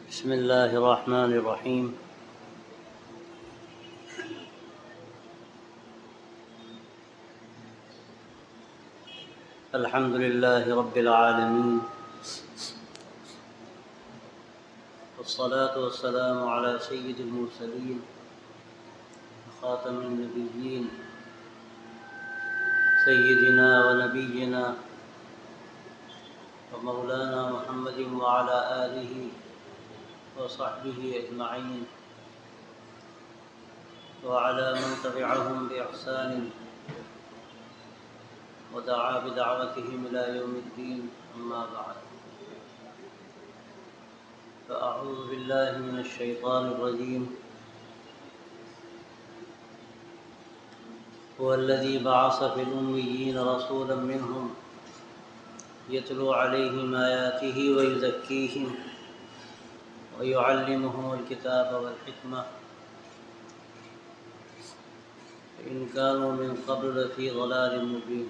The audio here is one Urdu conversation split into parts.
بسم اللہ الرحمن الرحیم۔ الحمد للہ رب العالمین، والصلاة والسلام علی سید المرسلین خاتم النبیین سیدنا ونبینا ومولانا محمد وعلی آلہ وصحبہ اجمعین وعلی من تبعهم بإحسان ودعا بدعوتهم إلى يوم الدين، أما بعد، فأعوذ بالله من الشيطان الرجيم. هو الذي بعث في الأميين رسولا منهم يتلو عليهم آياته ويزكيهم ويعلمهم الكتاب والحكمة وإن كانوا من قبل لفي ضلال مبين.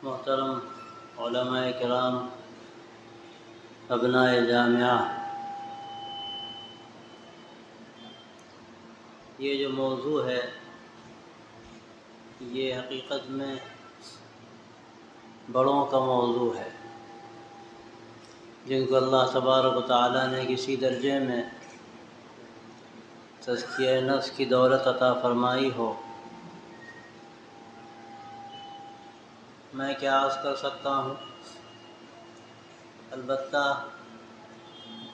محترم علماء کرام، ابناء جامعہ، یہ جو موضوع ہے یہ حقیقت میں بڑوں کا موضوع ہے، جن کو اللہ تبارک و تعالیٰ نے کسی درجے میں تزکیہ نفس کی دولت عطا فرمائی ہو. میں کیا عرض کر سکتا ہوں، البتہ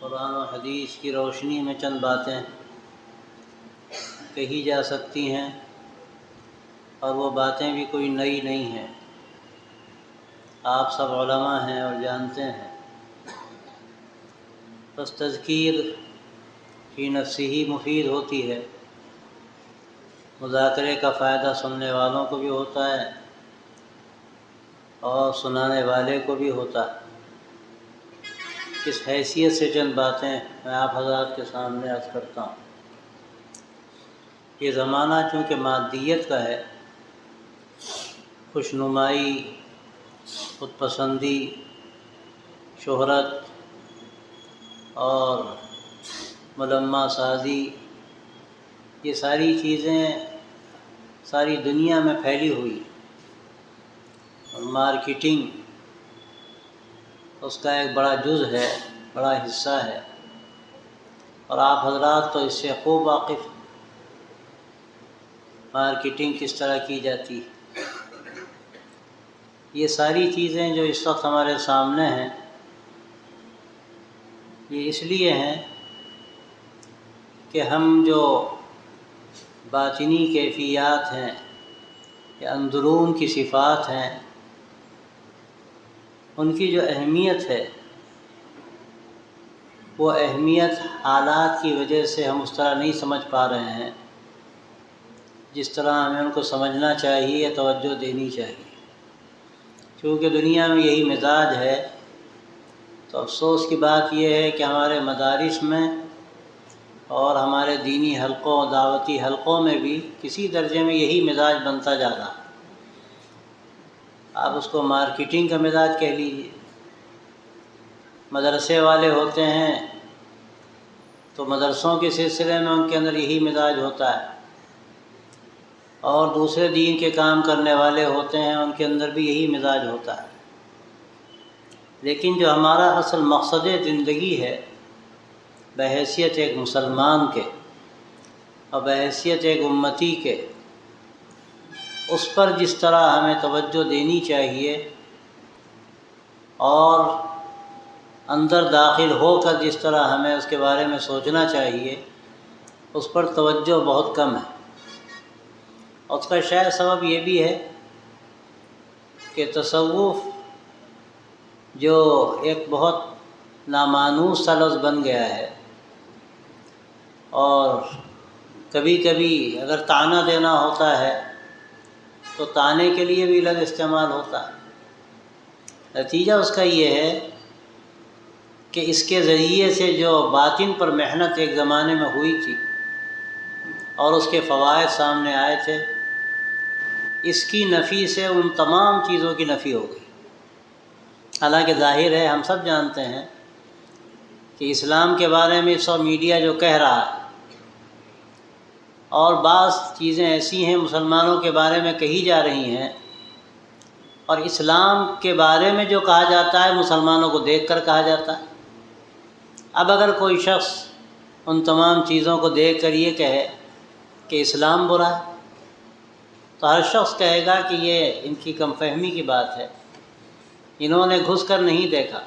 قرآن و حدیث کی روشنی میں چند باتیں کہی جا سکتی ہیں، اور وہ باتیں بھی کوئی نئی نہیں ہیں، آپ سب علماء ہیں اور جانتے ہیں. بس تذکیر فی نفسی ہی مفید ہوتی ہے، مذاکرے کا فائدہ سننے والوں کو بھی ہوتا ہے اور سنانے والے کو بھی ہوتا ہے. اس حیثیت سے چند باتیں میں آپ حضرات کے سامنے عرض کرتا ہوں. یہ زمانہ چونکہ مادیت کا ہے، خوشنمائی، خود پسندی، شہرت اور ملمہ سازی، یہ ساری چیزیں ساری دنیا میں پھیلی ہوئی، اور مارکیٹنگ اس کا ایک بڑا جز ہے، بڑا حصہ ہے، اور آپ حضرات تو اس سے خوب واقف، مارکیٹنگ کس طرح کی جاتی ہے. یہ ساری چیزیں جو اس وقت ہمارے سامنے ہیں یہ اس لیے ہیں کہ ہم جو باطنی کیفیات ہیں یا اندرون کی صفات ہیں ان کی جو اہمیت ہے وہ اہمیت حالات کی وجہ سے ہم اس طرح نہیں سمجھ پا رہے ہیں جس طرح ہمیں ان کو سمجھنا چاہیے یا توجہ دینی چاہیے. کیونکہ دنیا میں یہی مزاج ہے، تو افسوس کی بات یہ ہے کہ ہمارے مدارس میں اور ہمارے دینی حلقوں، دعوتی حلقوں میں بھی کسی درجے میں یہی مزاج بنتا جا رہا. آپ اس کو مارکیٹنگ کا مزاج کہہ لیجیے. مدرسے والے ہوتے ہیں تو مدرسوں کے سلسلے میں ان کے اندر یہی مزاج ہوتا ہے، اور دوسرے دین کے کام کرنے والے ہوتے ہیں ان کے اندر بھی یہی مزاج ہوتا ہے. لیکن جو ہمارا اصل مقصد زندگی ہے بحیثیت ایک مسلمان کے اور بحیثیت ایک امتی کے، اس پر جس طرح ہمیں توجہ دینی چاہیے اور اندر داخل ہو کر جس طرح ہمیں اس کے بارے میں سوچنا چاہیے، اس پر توجہ بہت کم ہے. اور اس کا شاید سبب یہ بھی ہے کہ تصوف جو ایک بہت نامانوس سا لفظ بن گیا ہے، اور کبھی کبھی اگر طعنہ دینا ہوتا ہے تو طعنے کے لیے بھی لفظ استعمال ہوتا ہے. نتیجہ اس کا یہ ہے کہ اس کے ذریعے سے جو باطن پر محنت ایک زمانے میں ہوئی تھی اور اس کے فوائد سامنے آئے تھے، اس کی نفی سے ان تمام چیزوں کی نفی ہو گئی۔ حالانکہ ظاہر ہے، ہم سب جانتے ہیں کہ اسلام کے بارے میں سب میڈیا جو کہہ رہا ہے، اور بعض چیزیں ایسی ہیں مسلمانوں کے بارے میں کہی جا رہی ہیں، اور اسلام کے بارے میں جو کہا جاتا ہے مسلمانوں کو دیکھ کر کہا جاتا ہے۔ اب اگر کوئی شخص ان تمام چیزوں کو دیکھ کر یہ کہے کہ اسلام برا ہے، تو ہر شخص کہے گا کہ یہ ان کی کم فہمی کی بات ہے، انہوں نے گھس کر نہیں دیکھا،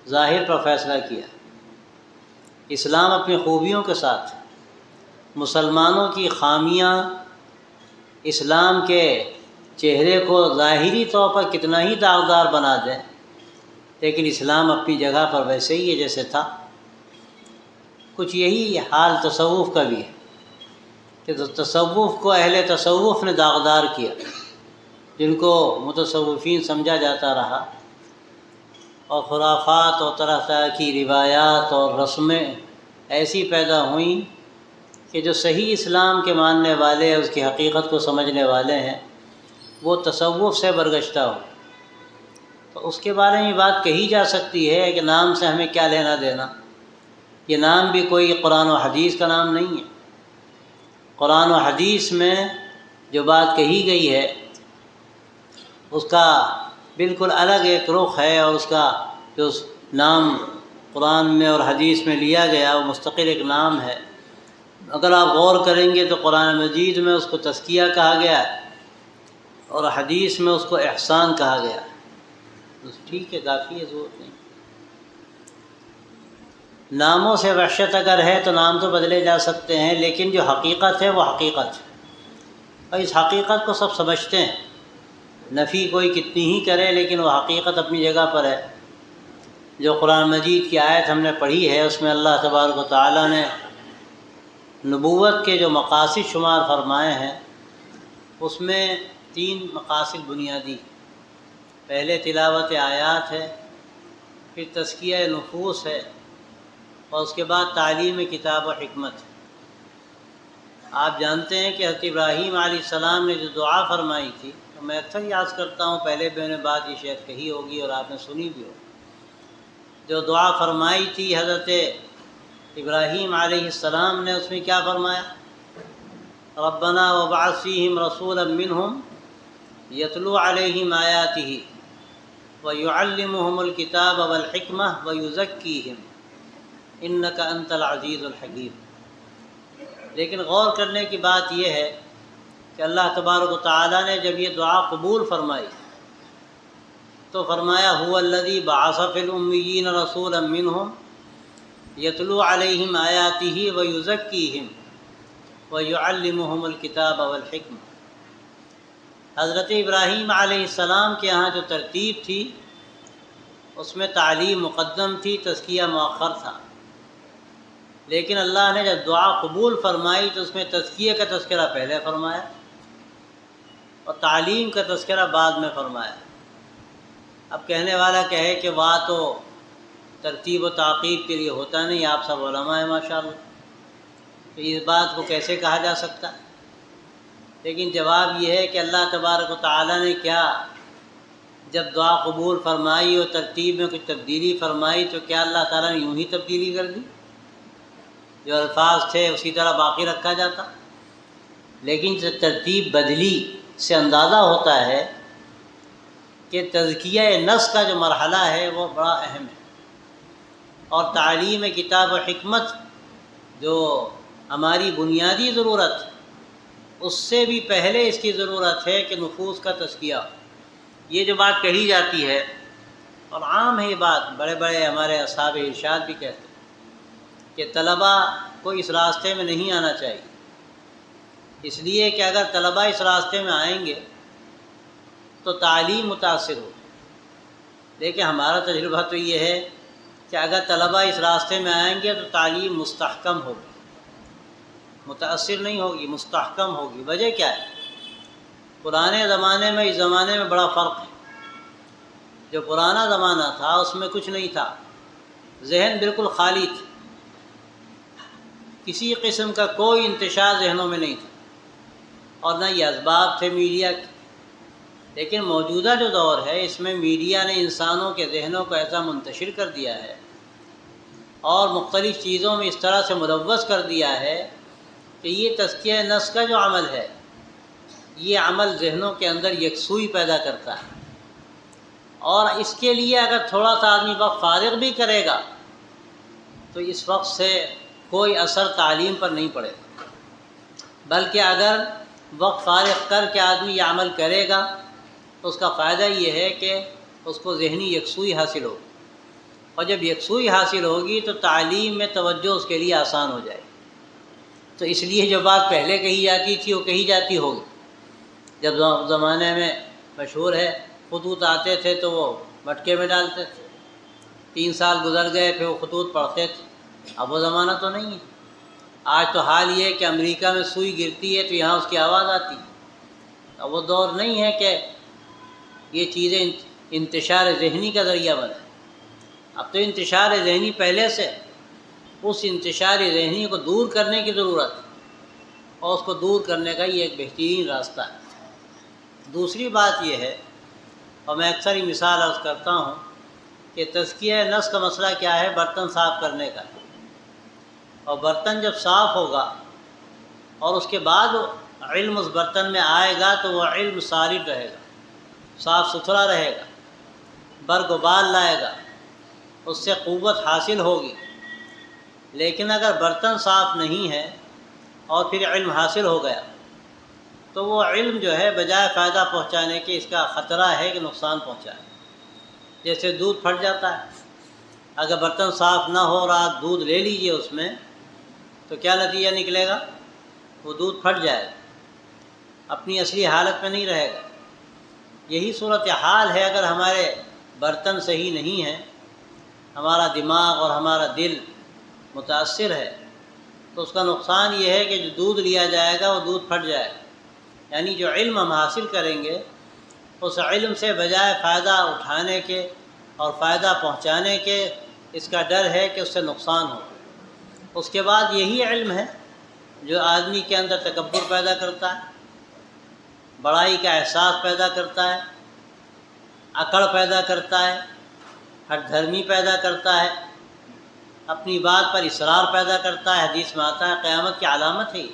ظاہر پر فیصلہ کیا۔ اسلام اپنی خوبیوں کے ساتھ مسلمانوں کی خامیاں اسلام کے چہرے کو ظاہری طور پر کتنا ہی داغدار بنا دے، لیکن اسلام اپنی جگہ پر ویسے ہی ہے جیسے تھا۔ کچھ یہی حال تصوف کا بھی ہے کہ تصوف کو اہل تصوف نے داغدار کیا، جن کو متصوفین سمجھا جاتا رہا، اور خرافات اور طرح طرح کی روایات اور رسمیں ایسی پیدا ہوئیں کہ جو صحیح اسلام کے ماننے والے، اس کی حقیقت کو سمجھنے والے ہیں، وہ تصوف سے برگشتہ ہو۔ تو اس کے بارے میں بات کہی جا سکتی ہے کہ نام سے ہمیں کیا لینا دینا، یہ نام بھی کوئی قرآن و حدیث کا نام نہیں ہے۔ قرآن و حدیث میں جو بات کہی گئی ہے اس کا بالکل الگ ایک رخ ہے، اور اس کا جو نام قرآن میں اور حدیث میں لیا گیا وہ مستقل ایک نام ہے۔ اگر آپ غور کریں گے تو قرآن مجید میں اس کو تزکیہ کہا گیا ہے، اور حدیث میں اس کو احسان کہا گیا ہے۔ ٹھیک ہے، کافی ہے، ضرورت نہیں۔ ناموں سے وحشت اگر ہے تو نام تو بدلے جا سکتے ہیں، لیکن جو حقیقت ہے وہ حقیقت ہے، اور اس حقیقت کو سب سمجھتے ہیں۔ نفی کوئی کتنی ہی کرے لیکن وہ حقیقت اپنی جگہ پر ہے۔ جو قرآن مجید کی آیت ہم نے پڑھی ہے اس میں اللہ تبارک و تعالیٰ نے نبوت کے جو مقاصد شمار فرمائے ہیں، اس میں 3 مقاصد بنیادی۔ پہلے تلاوت آیات ہے، پھر تزکیہ نفوس ہے، اور اس کے بعد تعلیم کتاب و حکمت ہے۔ آپ جانتے ہیں کہ حضرت ابراہیم علیہ السلام نے جو دعا فرمائی تھی، تو میں اکثر یاد کرتا ہوں، پہلے بھی میں نے بات یہ شاید کہی ہوگی اور آپ نے سنی بھی ہو۔ جو دعا فرمائی تھی حضرت ابراہیم علیہ السلام نے، اس میں کیا فرمایا؟ ربنا وابعث فیہم رسولا منہم یتلو علیہم آیاتہ ویعلمہم الکتاب والحکمہ ویزکیہم انک انت العزیز الحکیم۔ لیکن غور کرنے کی بات یہ ہے کہ اللہ تبارک و تعالیٰ نے جب یہ دعا قبول فرمائی تو فرمایا هو الذی بعث فی الامیین رسولا منہم یتلو علیہم آیاتہ ویزکیہم ویعلمہم الکتاب والحکمہ۔ حضرت ابراہیم علیہ السلام کے ہاں جو ترتیب تھی اس میں تعلیم مقدم تھی، تزکیہ مؤخر تھا، لیکن اللہ نے جب دعا قبول فرمائی تو اس میں تزکیہ کا تذکرہ پہلے فرمایا اور تعلیم کا تذکرہ بعد میں فرمایا۔ اب کہنے والا کہے کہ واہ تو ترتیب و تعقیب کے لیے ہوتا نہیں، آپ سب علماء ہیں ماشاءاللہ، تو اس بات کو کیسے کہا جا سکتا؟ لیکن جواب یہ ہے کہ اللہ تبارک و تعالیٰ نے کیا جب دعا قبول فرمائی اور ترتیب میں کچھ تبدیلی فرمائی تو کیا اللہ تعالیٰ نے یوں ہی تبدیلی کر دی؟ جو الفاظ تھے اسی طرح باقی رکھا جاتا؟ لیکن جب ترتیب بدلی سے اندازہ ہوتا ہے کہ تزکیہ نفس کا جو مرحلہ ہے وہ بڑا اہم ہے، اور تعلیم کتاب و حکمت جو ہماری بنیادی ضرورت، اس سے بھی پہلے اس کی ضرورت ہے کہ نفوس کا تزکیہ۔ یہ جو بات کہی جاتی ہے، اور عام ہے یہ بات، بڑے بڑے ہمارے اصحاب ارشاد بھی کہتے ہیں کہ طلباء کو اس راستے میں نہیں آنا چاہیے، اس لیے کہ اگر طلباء اس راستے میں آئیں گے تو تعلیم متاثر ہو۔ لیکن ہمارا تجربہ تو یہ ہے کہ اگر طلباء اس راستے میں آئیں گے تو تعلیم مستحکم ہوگی، متاثر نہیں ہوگی، مستحکم ہوگی۔ وجہ کیا ہے؟ پرانے زمانے میں اس زمانے میں بڑا فرق ہے۔ جو پرانا زمانہ تھا اس میں کچھ نہیں تھا، ذہن بالکل خالی تھا، کسی قسم کا کوئی انتشار ذہنوں میں نہیں تھا، اور نہ یہ اسباب تھے میڈیا کے۔ لیکن موجودہ جو دور ہے اس میں میڈیا نے انسانوں کے ذہنوں کو ایسا منتشر کر دیا ہے اور مختلف چیزوں میں اس طرح سے ملوث کر دیا ہے کہ یہ تزکیہ نفس کا جو عمل ہے یہ عمل ذہنوں کے اندر یکسوئی پیدا کرتا ہے، اور اس کے لیے اگر تھوڑا سا آدمی وقت فارغ بھی کرے گا تو اس وقت سے کوئی اثر تعلیم پر نہیں پڑے گا، بلکہ اگر وقت فارغ کر کے آدمی یہ عمل کرے گا تو اس کا فائدہ یہ ہے کہ اس کو ذہنی یکسوئی حاصل ہوگی، اور جب یکسوئی حاصل ہوگی تو تعلیم میں توجہ اس کے لیے آسان ہو جائے گی۔ تو اس لیے جو بات پہلے کہی جاتی تھی وہ کہی جاتی ہوگی۔ جب زمانے میں مشہور ہے خطوط آتے تھے تو وہ مٹکے میں ڈالتے تھے، 3 سال گزر گئے پھر وہ خطوط پڑھتے تھے۔ اب وہ زمانہ تو نہیں ہے۔ آج تو حال یہ ہے کہ امریکہ میں سوئی گرتی ہے تو یہاں اس کی آواز آتی ہے۔ اب وہ دور نہیں ہے کہ یہ چیزیں انتشار ذہنی کا ذریعہ بنے۔ اب تو انتشار ذہنی پہلے سے، اس انتشار ذہنی کو دور کرنے کی ضرورت ہے، اور اس کو دور کرنے کا یہ ایک بہترین راستہ ہے۔ دوسری بات یہ ہے، اور میں اکثر ہی مثال عرض کرتا ہوں کہ تزکیہ نفس کا مسئلہ کیا ہے؟ برتن صاف کرنے کا، اور برتن جب صاف ہوگا اور اس کے بعد علم اس برتن میں آئے گا تو وہ علم صالح رہے گا، صاف ستھرا رہے گا، برگ و بال لائے گا، اس سے قوت حاصل ہوگی۔ لیکن اگر برتن صاف نہیں ہے اور پھر علم حاصل ہو گیا تو وہ علم جو ہے بجائے فائدہ پہنچانے کے اس کا خطرہ ہے کہ نقصان پہنچائے۔ جیسے دودھ پھٹ جاتا ہے، اگر برتن صاف نہ ہو اور آپ دودھ لے لیجئے اس میں تو کیا نتیجہ نکلے گا؟ وہ دودھ پھٹ جائے گا، اپنی اصلی حالت میں نہیں رہے گا۔ یہی صورتحال ہے اگر ہمارے برتن صحیح نہیں ہیں، ہمارا دماغ اور ہمارا دل متاثر ہے تو اس کا نقصان یہ ہے کہ جو دودھ لیا جائے گا وہ دودھ پھٹ جائے گا۔ یعنی جو علم ہم حاصل کریں گے اس علم سے بجائے فائدہ اٹھانے کے اور فائدہ پہنچانے کے اس کا ڈر ہے کہ اس سے نقصان ہو۔ اس کے بعد یہی علم ہے جو آدمی کے اندر تکبر پیدا کرتا ہے، بڑائی کا احساس پیدا کرتا ہے، اکڑ پیدا کرتا ہے، ہٹ دھرمی پیدا کرتا ہے، اپنی بات پر اصرار پیدا کرتا ہے۔ حدیث میں آتا ہے قیامت کی علامت ہے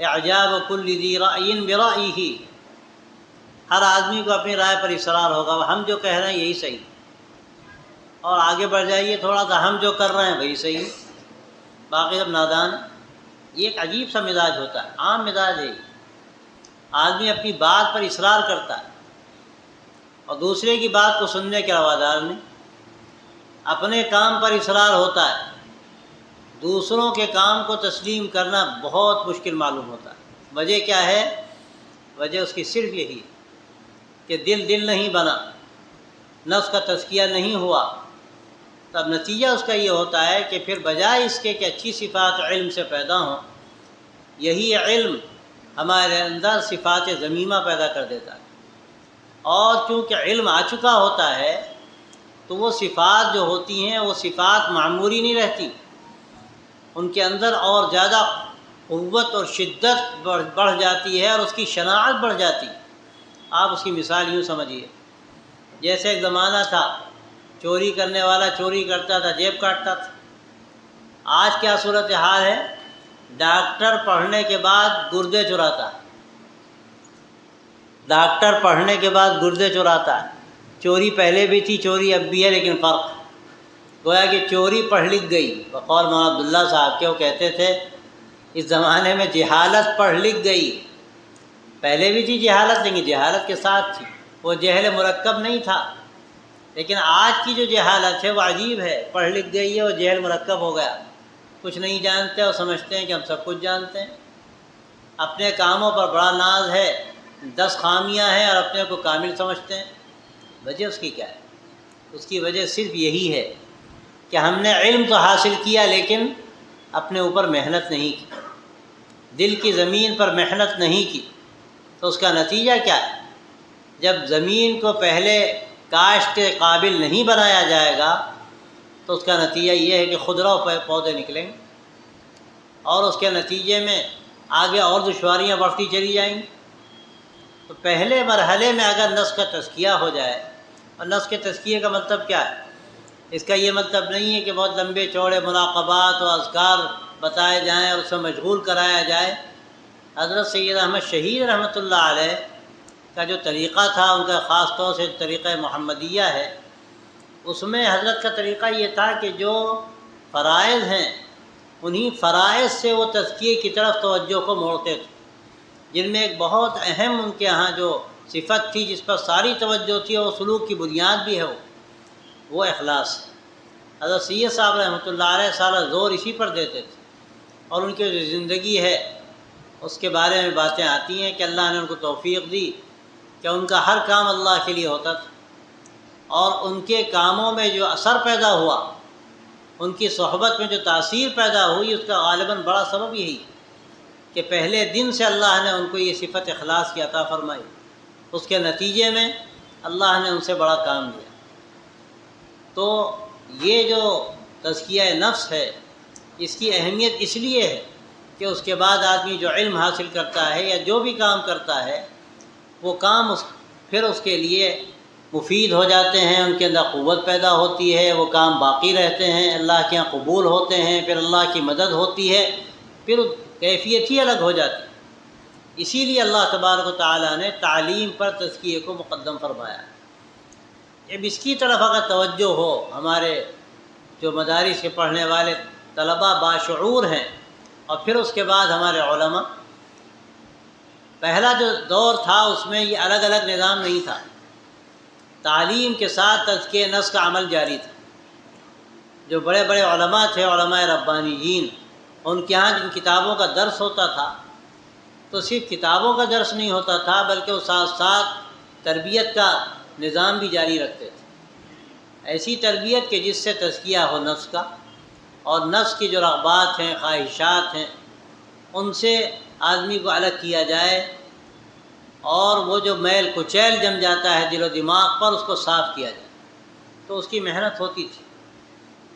اعجاب کل ذی رأی برأیہ، ہر آدمی کو اپنی رائے پر اصرار ہوگا، ہم جو کہہ رہے ہیں یہی صحیح، اور آگے بڑھ جائیے تھوڑا سا، ہم جو کر رہے ہیں وہی صحیح، باقی سب نادان۔ یہ ایک عجیب سا مزاج ہوتا ہے، عام مزاج ہے۔ آدمی اپنی بات پر اصرار کرتا ہے اور دوسرے کی بات کو سننے کے روادار نہیں، اپنے کام پر اصرار ہوتا ہے، دوسروں کے کام کو تسلیم کرنا بہت مشکل معلوم ہوتا ہے۔ وجہ کیا ہے؟ وجہ اس کی صرف یہی ہے کہ دل نہیں بنا، نفس کا تزکیہ نہیں ہوا۔ تب نتیجہ اس کا یہ ہوتا ہے کہ پھر بجائے اس کے کہ اچھی صفات علم سے پیدا ہوں، یہی علم ہمارے اندر صفات ذمیمہ پیدا کر دیتا ہے، اور چونکہ علم آ چکا ہوتا ہے تو وہ صفات جو ہوتی ہیں وہ صفات معمولی نہیں رہتی، ان کے اندر اور زیادہ قوت اور شدت بڑھ جاتی ہے اور اس کی شناعت بڑھ جاتی ہے۔ آپ اس کی مثال یوں سمجھیے، جیسے ایک زمانہ تھا چوری کرنے والا چوری کرتا تھا، جیب کاٹتا تھا۔ آج کیا صورتحال ہے؟ ڈاکٹر پڑھنے کے بعد گردے چراتا ہے، ڈاکٹر پڑھنے کے بعد گردے چراتا ہے۔ چوری پہلے بھی تھی، چوری اب بھی ہے، لیکن فرق گویا کہ چوری پڑھ لکھ گئی۔ بقول مولانا عبداللہ صاحب کے وہ کہتے تھے اس زمانے میں جہالت پڑھ لکھ گئی، پہلے بھی تھی جہالت لیکن جہالت کے ساتھ تھی، وہ جہل مرکب نہیں تھا۔ لیکن آج کی جو جہالت ہے وہ عجیب ہے، پڑھ لکھ گئی ہے اور جہل مرکب ہو گیا، کچھ نہیں جانتے اور سمجھتے ہیں کہ ہم سب کچھ جانتے ہیں، اپنے کاموں پر بڑا ناز ہے، 10 خامیاں ہیں اور اپنے کو کامل سمجھتے ہیں۔ وجہ اس کی کیا ہے؟ اس کی وجہ صرف یہی ہے کہ ہم نے علم تو حاصل کیا لیکن اپنے اوپر محنت نہیں کی، دل کی زمین پر محنت نہیں کی۔ تو اس کا نتیجہ کیا ہے؟ جب زمین کو پہلے کاشت کے قابل نہیں بنایا جائے گا تو اس کا نتیجہ یہ ہے کہ خضرا پودے نکلیں گے، اور اس کے نتیجے میں آگے اور دشواریاں بڑھتی چلی جائیں گی۔ تو پہلے مرحلے میں اگر نفس کا تزکیہ ہو جائے، اور نفس کے تزکیے کا مطلب کیا ہے؟ اس کا یہ مطلب نہیں ہے کہ بہت لمبے چوڑے مراقبات و اذکار بتائے جائیں اور اس میں مشغول کرایا جائے۔ حضرت سید احمد شہید رحمۃ اللہ علیہ کا جو طریقہ تھا، ان کا خاص طور سے طریقہ محمدیہ ہے، اس میں حضرت کا طریقہ یہ تھا کہ جو فرائض ہیں انہی فرائض سے وہ تزکیے کی طرف توجہ کو موڑتے تھے، جن میں ایک بہت اہم ان کے ہاں جو صفت تھی جس پر ساری توجہ تھی اور سلوک کی بنیاد بھی ہے وہ اخلاص ہے۔ حضرت سید صاحب رحمۃ اللہ علیہ سارا زور اسی پر دیتے تھے، اور ان کی جو زندگی ہے اس کے بارے میں باتیں آتی ہیں کہ اللہ نے ان کو توفیق دی کہ ان کا ہر کام اللہ کے لیے ہوتا تھا، اور ان کے کاموں میں جو اثر پیدا ہوا، ان کی صحبت میں جو تاثیر پیدا ہوئی، اس کا غالباً بڑا سبب یہی ہے کہ پہلے دن سے اللہ نے ان کو یہ صفت اخلاص کی عطا فرمائی۔ اس کے نتیجے میں اللہ نے ان سے بڑا کام لیا۔ تو یہ جو تزکیہ نفس ہے، اس کی اہمیت اس لیے ہے کہ اس کے بعد آدمی جو علم حاصل کرتا ہے یا جو بھی کام کرتا ہے، وہ کام پھر اس کے لیے مفید ہو جاتے ہیں، ان کے اندر قوت پیدا ہوتی ہے، وہ کام باقی رہتے ہیں، اللہ کے یہاں قبول ہوتے ہیں، پھر اللہ کی مدد ہوتی ہے، پھر کیفیت ہی الگ ہو جاتی ہے۔ اسی لیے اللہ تبارک و تعالیٰ نے تعلیم پر تزکیے کو مقدم فرمایا۔ اب اس کی طرف اگر توجہ ہو، ہمارے جو مدارس کے پڑھنے والے طلباء باشعور ہیں، اور پھر اس کے بعد ہمارے علماء، پہلا جو دور تھا اس میں یہ الگ الگ نظام نہیں تھا، تعلیم کے ساتھ تزکیہ نفس کا عمل جاری تھا۔ جو بڑے بڑے علماء تھے، علماء ربانیین، ان کے ہاں جن کتابوں کا درس ہوتا تھا تو صرف کتابوں کا درس نہیں ہوتا تھا، بلکہ وہ ساتھ ساتھ تربیت کا نظام بھی جاری رکھتے تھے، ایسی تربیت کہ جس سے تزکیہ ہو نفس کا، اور نفس کی جو رغبات ہیں، خواہشات ہیں، ان سے آدمی کو الگ کیا جائے، اور وہ جو میل کچیل جم جاتا ہے دل و دماغ پر، اس کو صاف کیا جائے۔ تو اس کی محنت ہوتی تھی۔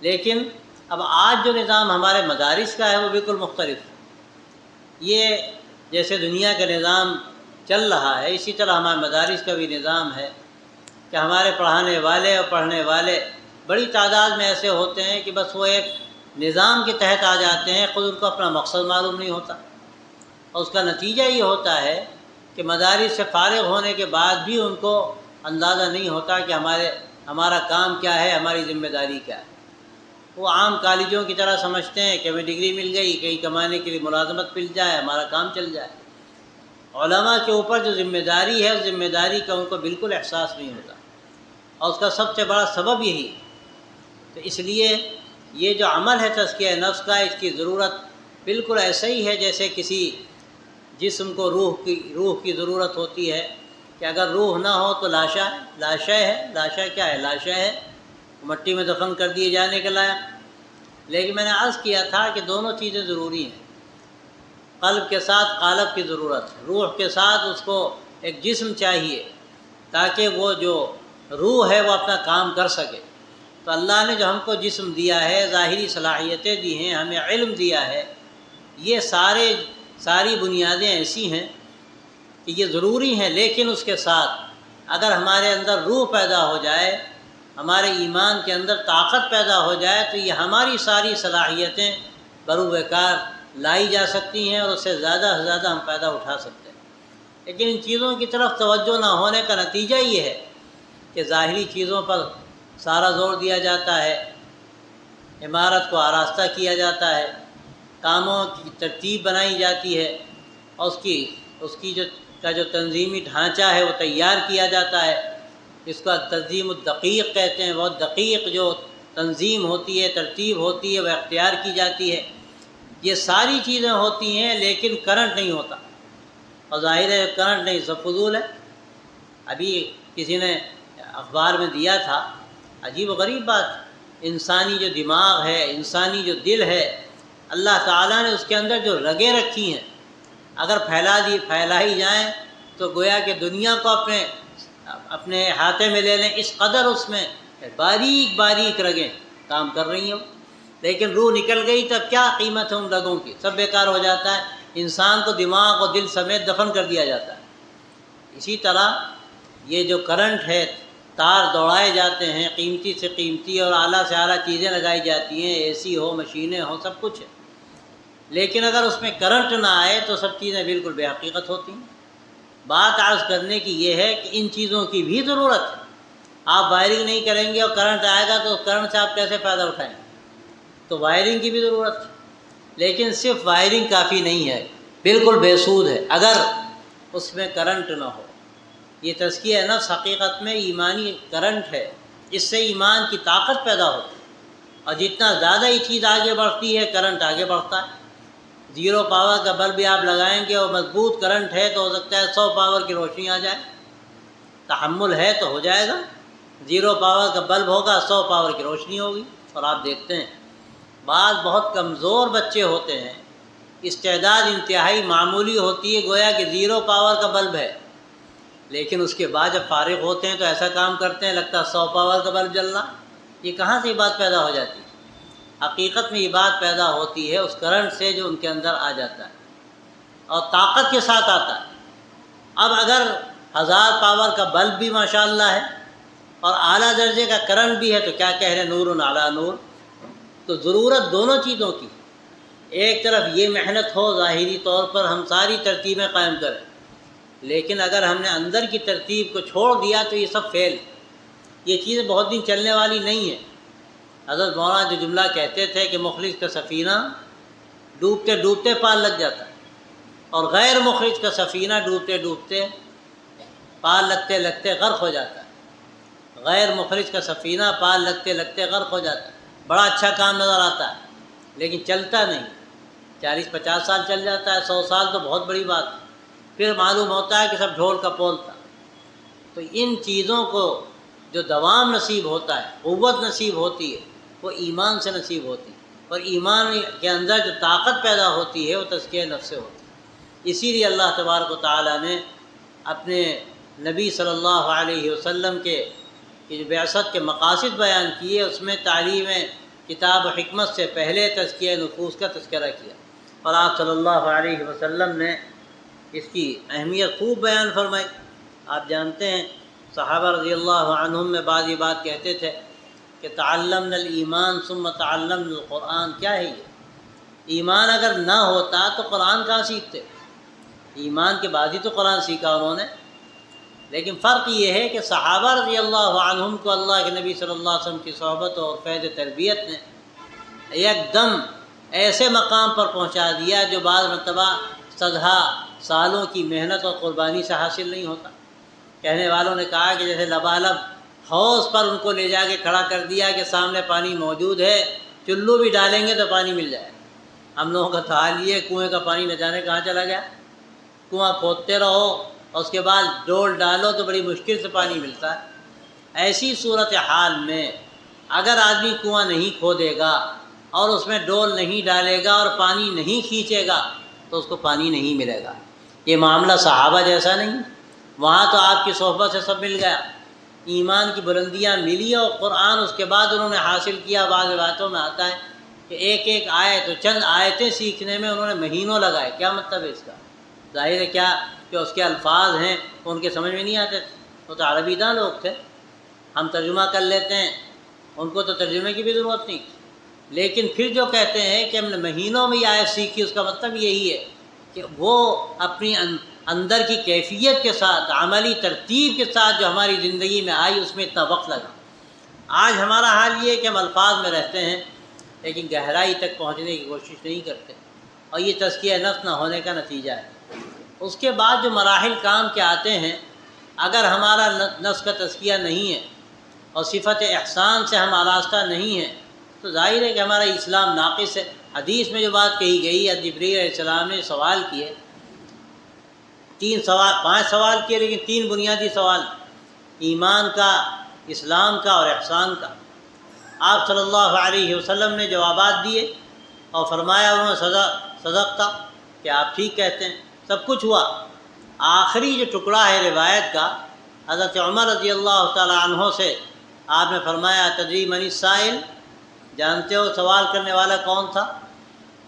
لیکن اب آج جو نظام ہمارے مدارس کا ہے وہ بالکل مختلف ہے۔ یہ جیسے دنیا کا نظام چل رہا ہے، اسی طرح ہمارے مدارس کا بھی نظام ہے کہ ہمارے پڑھانے والے اور پڑھنے والے بڑی تعداد میں ایسے ہوتے ہیں کہ بس وہ ایک نظام کے تحت آ جاتے ہیں، خود ان کو اپنا مقصد معلوم نہیں ہوتا، اور اس کا نتیجہ یہ ہوتا ہے کہ مدارس سے فارغ ہونے کے بعد بھی ان کو اندازہ نہیں ہوتا کہ ہمارا کام کیا ہے، ہماری ذمہ داری کیا ہے۔ وہ عام کالجوں کی طرح سمجھتے ہیں کہ ہمیں ڈگری مل گئی، کہیں کمانے کے لیے ملازمت مل جائے، ہمارا کام چل جائے۔ علماء کے اوپر جو ذمہ داری ہے، اس ذمہ داری کا ان کو بالکل احساس نہیں ہوتا، اور اس کا سب سے بڑا سبب یہی ہے۔ تو اس لیے یہ جو عمل ہے تزکیہ نفس کا، اس کی ضرورت بالکل ایسا ہی ہے جیسے کسی جسم کو روح کی ضرورت ہوتی ہے، کہ اگر روح نہ ہو تو لاشا ہے۔ لاشا کیا ہے؟ لاشا ہے، مٹی میں دفن کر دیے جانے کے لائق۔ لیکن میں نے عرض کیا تھا کہ دونوں چیزیں ضروری ہیں، قلب کے ساتھ قالب کی ضرورت ہے، روح کے ساتھ اس کو ایک جسم چاہیے تاکہ وہ جو روح ہے وہ اپنا کام کر سکے۔ تو اللہ نے جو ہم کو جسم دیا ہے، ظاہری صلاحیتیں دی ہیں، ہمیں علم دیا ہے، یہ ساری بنیادیں ایسی ہیں کہ یہ ضروری ہیں، لیکن اس کے ساتھ اگر ہمارے اندر روح پیدا ہو جائے، ہمارے ایمان کے اندر طاقت پیدا ہو جائے، تو یہ ہماری ساری صلاحیتیں بروبکار لائی جا سکتی ہیں، اور اس سے زیادہ سے زیادہ ہم فائدہ اٹھا سکتے ہیں۔ لیکن ان چیزوں کی طرف توجہ نہ ہونے کا نتیجہ یہ ہے کہ ظاہری چیزوں پر سارا زور دیا جاتا ہے، عمارت کو آراستہ کیا جاتا ہے، کاموں کی ترتیب بنائی جاتی ہے، اور اس کی جو تنظیمی ڈھانچہ ہے وہ تیار کیا جاتا ہے، اس کا تنظیم الدقیق کہتے ہیں۔ بہت دقیق جو تنظیم ہوتی ہے، ترتیب ہوتی ہے، وہ اختیار کی جاتی ہے۔ یہ ساری چیزیں ہوتی ہیں، لیکن کرنٹ نہیں ہوتا، اور ظاہر ہے کرنٹ نہیں، سب فضول ہے۔ ابھی کسی نے اخبار میں دیا تھا، عجیب و غریب بات، انسانی جو دماغ ہے، انسانی جو دل ہے، اللہ تعالیٰ نے اس کے اندر جو رگیں رکھی ہیں، اگر پھیلائی جائیں تو گویا کہ دنیا کو اپنے احاطے میں لے لیں، اس قدر اس میں باریک باریک رگیں کام کر رہی ہوں۔ لیکن روح نکل گئی تب کیا قیمت ہے ان رگوں کی، سب بیکار ہو جاتا ہے۔ انسان کو دماغ اور دل سمیت دفن کر دیا جاتا ہے۔ اسی طرح یہ جو کرنٹ ہے، تار دوڑائے جاتے ہیں، قیمتی سے قیمتی اور اعلیٰ سے اعلیٰ چیزیں لگائی جاتی ہیں، اے سی ہو، مشینیں ہوں، سب کچھ ہے، لیکن اگر اس میں کرنٹ نہ آئے تو سب چیزیں بالکل بے حقیقت ہوتی ہیں۔ بات عرض کرنے کی یہ ہے کہ ان چیزوں کی بھی ضرورت ہے۔ آپ وائرنگ نہیں کریں گے اور کرنٹ آئے گا تو کرنٹ سے آپ کیسے فائدہ اٹھائیں گے؟ تو وائرنگ کی بھی ضرورت ہے، لیکن صرف وائرنگ کافی نہیں ہے، بالکل بے سود ہے اگر اس میں کرنٹ نہ ہو۔ یہ تزکیہ نفس حقیقت میں ایمانی کرنٹ ہے، اس سے ایمان کی طاقت پیدا ہوتی ہے، اور جتنا زیادہ یہ چیز آگے بڑھتی ہے کرنٹ آگے بڑھتا ہے۔ 0 پاور کا بلب بھی آپ لگائیں گے اور مضبوط کرنٹ ہے تو ہو سکتا ہے 100 پاور کی روشنی آ جائے، تحمل ہے تو ہو جائے گا۔ 0 پاور کا بلب ہوگا، 100 پاور کی روشنی ہوگی۔ اور آپ دیکھتے ہیں بعض بہت کمزور بچے ہوتے ہیں، استعداد انتہائی معمولی ہوتی ہے، گویا کہ 0 پاور کا بلب ہے، لیکن اس کے بعد جب فارغ ہوتے ہیں تو ایسا کام کرتے ہیں لگتا ہے 100 پاور کا بلب جلنا۔ یہ کہاں سے یہ بات پیدا ہو جاتی ہے؟ حقیقت میں یہ بات پیدا ہوتی ہے اس کرنٹ سے جو ان کے اندر آ جاتا ہے اور طاقت کے ساتھ آتا ہے۔ اب اگر 1000 پاور کا بلب بھی ماشاءاللہ ہے اور اعلیٰ درجے کا کرنٹ بھی ہے تو کیا کہہ رہے ہیں، نور علی نور۔ تو ضرورت دونوں چیزوں کی، ایک طرف یہ محنت ہو ظاہری طور پر ہم ساری ترتیبیں قائم کریں، لیکن اگر ہم نے اندر کی ترتیب کو چھوڑ دیا تو یہ سب فیل ہے، یہ چیزیں بہت دن چلنے والی نہیں ہیں۔ حضرت مولانا جو جملہ کہتے تھے کہ مخلص کا سفینہ ڈوبتے ڈوبتے پار لگ جاتا ہے، اور غیر مخلص کا سفینہ ڈوبتے ڈوبتے پار لگتے لگتے غرق ہو جاتا ہے۔ غیر مخلص کا سفینہ پار لگتے لگتے غرق ہو جاتا ہے، بڑا اچھا کام نظر آتا ہے لیکن چلتا نہیں، 40-50 سال چل جاتا ہے، 100 سال تو بہت بڑی بات ہے، پھر معلوم ہوتا ہے کہ سب ڈھول کا پول تھا۔ تو ان چیزوں کو جو دوام نصیب ہوتا ہے، قوت نصیب ہوتی ہے، وہ ایمان سے نصیب ہوتی ہے، اور ایمان کے اندر جو طاقت پیدا ہوتی ہے وہ تزکیہ نفس سے ہوتی ہے۔ اسی لیے اللہ تبارک و تعالیٰ نے اپنے نبی صلی اللہ علیہ وسلم کے جو بعثت کے مقاصد بیان کیے، اس میں تعلیم کتاب و حکمت سے پہلے تزکیہ نفوس کا تذکرہ کیا، اور آپ صلی اللہ علیہ وسلم نے اس کی اہمیت خوب بیان فرمائی۔ آپ جانتے ہیں صحابہ رضی اللہ عنہم میں بعض یہ بات کہتے تھے کہ تعلمنا الایمان ثم تعلمنا القرآن۔ کیا ہے یہ؟ ایمان اگر نہ ہوتا تو قرآن کہاں سیکھتے؟ ایمان کے بعد ہی تو قرآن سیکھا انہوں نے۔ لیکن فرق یہ ہے کہ صحابہ رضی اللہ عنہم کو اللہ کے نبی صلی اللہ علیہ وسلم کی صحبت اور فیض تربیت نے ایک دم ایسے مقام پر پہنچا دیا جو بعض مرتبہ 100 سالوں کی محنت اور قربانی سے حاصل نہیں ہوتا۔ کہنے والوں نے کہا کہ جیسے لبالب حوض پر ان کو لے جا کے کھڑا کر دیا کہ سامنے پانی موجود ہے، چلو بھی ڈالیں گے تو پانی مل جائے۔ ہم لوگوں کا تو حال یہ، کنویں کا پانی نہ جانے کہاں چلا گیا، کنواں کھودتے رہو اور اس کے بعد ڈول ڈالو تو بڑی مشکل سے پانی ملتا ہے۔ ایسی صورتحال میں اگر آدمی کنواں نہیں کھودے گا اور اس میں ڈول نہیں ڈالے گا اور پانی نہیں کھینچے گا تو اس کو پانی نہیں ملے گا۔ یہ معاملہ صحابہ جیسا نہیں، وہاں تو آپ کی صحبت سے سب مل گیا، ایمان کی بلندیاں ملی، اور قرآن اس کے بعد انہوں نے حاصل کیا۔ بعض باتوں میں آتا ہے کہ ایک آیت، چند آیتیں سیکھنے میں انہوں نے مہینوں لگائے۔ کیا مطلب ہے اس کا؟ ظاہر ہے کیا کہ اس کے الفاظ ہیں تو ان کے سمجھ میں نہیں آتے تھے، وہ تو عربی داں لوگ تھے، ہم ترجمہ کر لیتے ہیں، ان کو تو ترجمے کی بھی ضرورت نہیں تھی۔ لیکن پھر جو کہتے ہیں کہ ہم نے مہینوں میں یہ آیت سیکھی، اس کا مطلب یہی ہے کہ وہ اپنی اندر کی کیفیت کے ساتھ، عملی ترتیب کے ساتھ جو ہماری زندگی میں آئی، اس میں اتنا وقت لگا۔ آج ہمارا حال یہ ہے کہ ہم الفاظ میں رہتے ہیں لیکن گہرائی تک پہنچنے کی کوشش نہیں کرتے، اور یہ تزکیہ نفس نہ ہونے کا نتیجہ ہے۔ اس کے بعد جو مراحل کام کے آتے ہیں، اگر ہمارا نفس کا تزکیہ نہیں ہے اور صفت احسان سے ہم آراستہ نہیں ہیں تو ظاہر ہے کہ ہمارا اسلام ناقص ہے۔ حدیث میں جو بات کہی گئی ہے، جبریل علیہ السلام نے سوال کیے، 5 سوال کیے، لیکن 3 بنیادی سوال، ایمان کا، اسلام کا اور احسان کا۔ آپ صلی اللہ علیہ وسلم نے جوابات دیے اور فرمایا انہوں نے صدقتا، کہ آپ ٹھیک کہتے ہیں، سب کچھ ہوا۔ آخری جو ٹکڑا ہے روایت کا، حضرت عمر رضی اللہ تعالی عنہ سے آپ نے فرمایا تدری من السائل، جانتے ہو سوال کرنے والا کون تھا؟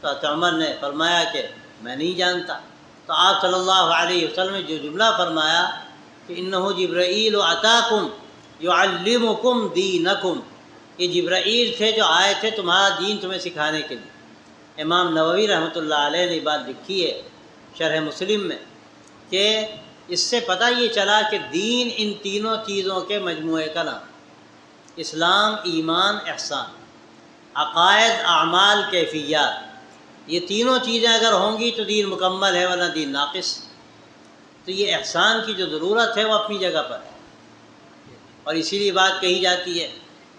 تو حضرت عمر نے فرمایا کہ میں نہیں جانتا۔ تو آپ صلی اللہ علیہ وسلم نے جو جملہ فرمایا کہ انہ جبرائیل اتاکم یعلمکم دینکم، یہ جبرائیل تھے جو آئے تھے تمہارا دین تمہیں سکھانے کے لیے۔ امام نووی رحمۃ اللہ علیہ نے بات لکھی ہے شرح مسلم میں کہ اس سے پتہ یہ چلا کہ دین ان تینوں چیزوں کے مجموعے کا نام، اسلام، ایمان، احسان، عقائد، اعمال، کیفیات، یہ تینوں چیزیں اگر ہوں گی تو دین مکمل ہے، ورنہ دین ناقص۔ تو یہ احسان کی جو ضرورت ہے وہ اپنی جگہ پر ہے، اور اسی لیے بات کہی جاتی ہے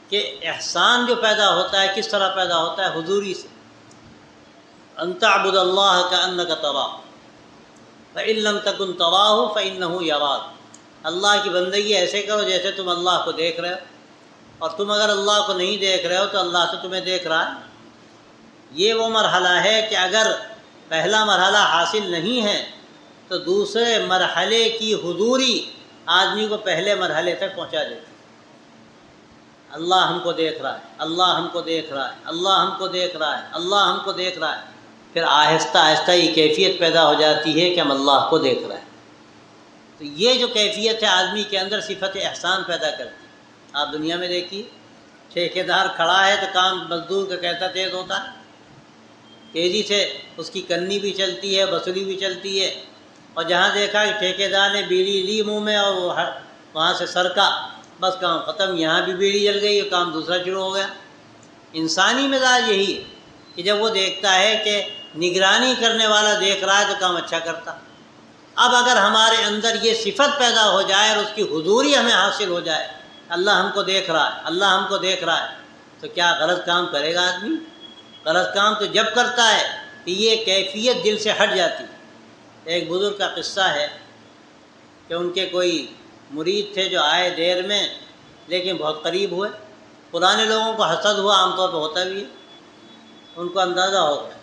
کہ احسان جو پیدا ہوتا ہے کس طرح پیدا ہوتا ہے؟ حضوری سے۔ ان تعبد اللہ کأنک تراہ فإن لم تکن تراہ فإنہ یراک، اللہ کی بندگی ایسے کرو جیسے تم اللہ کو دیکھ رہے ہو، اور تم اگر اللہ کو نہیں دیکھ رہے ہو تو اللہ تو تمہیں دیکھ رہا ہے۔ یہ وہ مرحلہ ہے کہ اگر پہلا مرحلہ حاصل نہیں ہے تو دوسرے مرحلے کی حضوری آدمی کو پہلے مرحلے تک پہنچا دیتی ہے۔ اللہ ہم کو دیکھ رہا ہے، اللہ ہم کو دیکھ رہا ہے، اللہ ہم کو دیکھ رہا ہے، اللہ ہم کو دیکھ رہا ہے، پھر آہستہ آہستہ یہ کیفیت پیدا ہو جاتی ہے کہ ہم اللہ کو دیکھ رہے ہیں۔ تو یہ جو کیفیت ہے آدمی کے اندر صفت احسان پیدا کرتی ہے۔ آپ دنیا میں دیکھیے، ٹھیکیدار کھڑا ہے تو کام مزدور کا کہتا تیز ہوتا ہے، تیزی سے اس کی کنی بھی چلتی ہے، وصولی بھی چلتی ہے، اور جہاں دیکھا کہ ٹھیکیدار نے بیڑی لی منہ میں اور وہاں سے سرکا، بس کام ختم، یہاں بھی بیڑی جل گئی اور کام دوسرا شروع ہو گیا۔ انسانی مزاج یہی ہے کہ جب وہ دیکھتا ہے کہ نگرانی کرنے والا دیکھ رہا ہے تو کام اچھا کرتا۔ اب اگر ہمارے اندر یہ صفت پیدا ہو جائے اور اس کی حضوری ہمیں حاصل ہو جائے، اللہ ہم کو دیکھ رہا ہے، اللہ ہم کو دیکھ رہا ہے، تو کیا غلط کام کرے گا آدمی؟ غلط کام تو جب کرتا ہے کہ یہ کیفیت دل سے ہٹ جاتی۔ ایک بزرگ کا قصہ ہے کہ ان کے کوئی مرید تھے جو آئے دیر میں لیکن بہت قریب ہوئے۔ پرانے لوگوں کو حسد ہوا، عام طور پہ ہوتا بھی ہے، ان کو اندازہ ہو گیا۔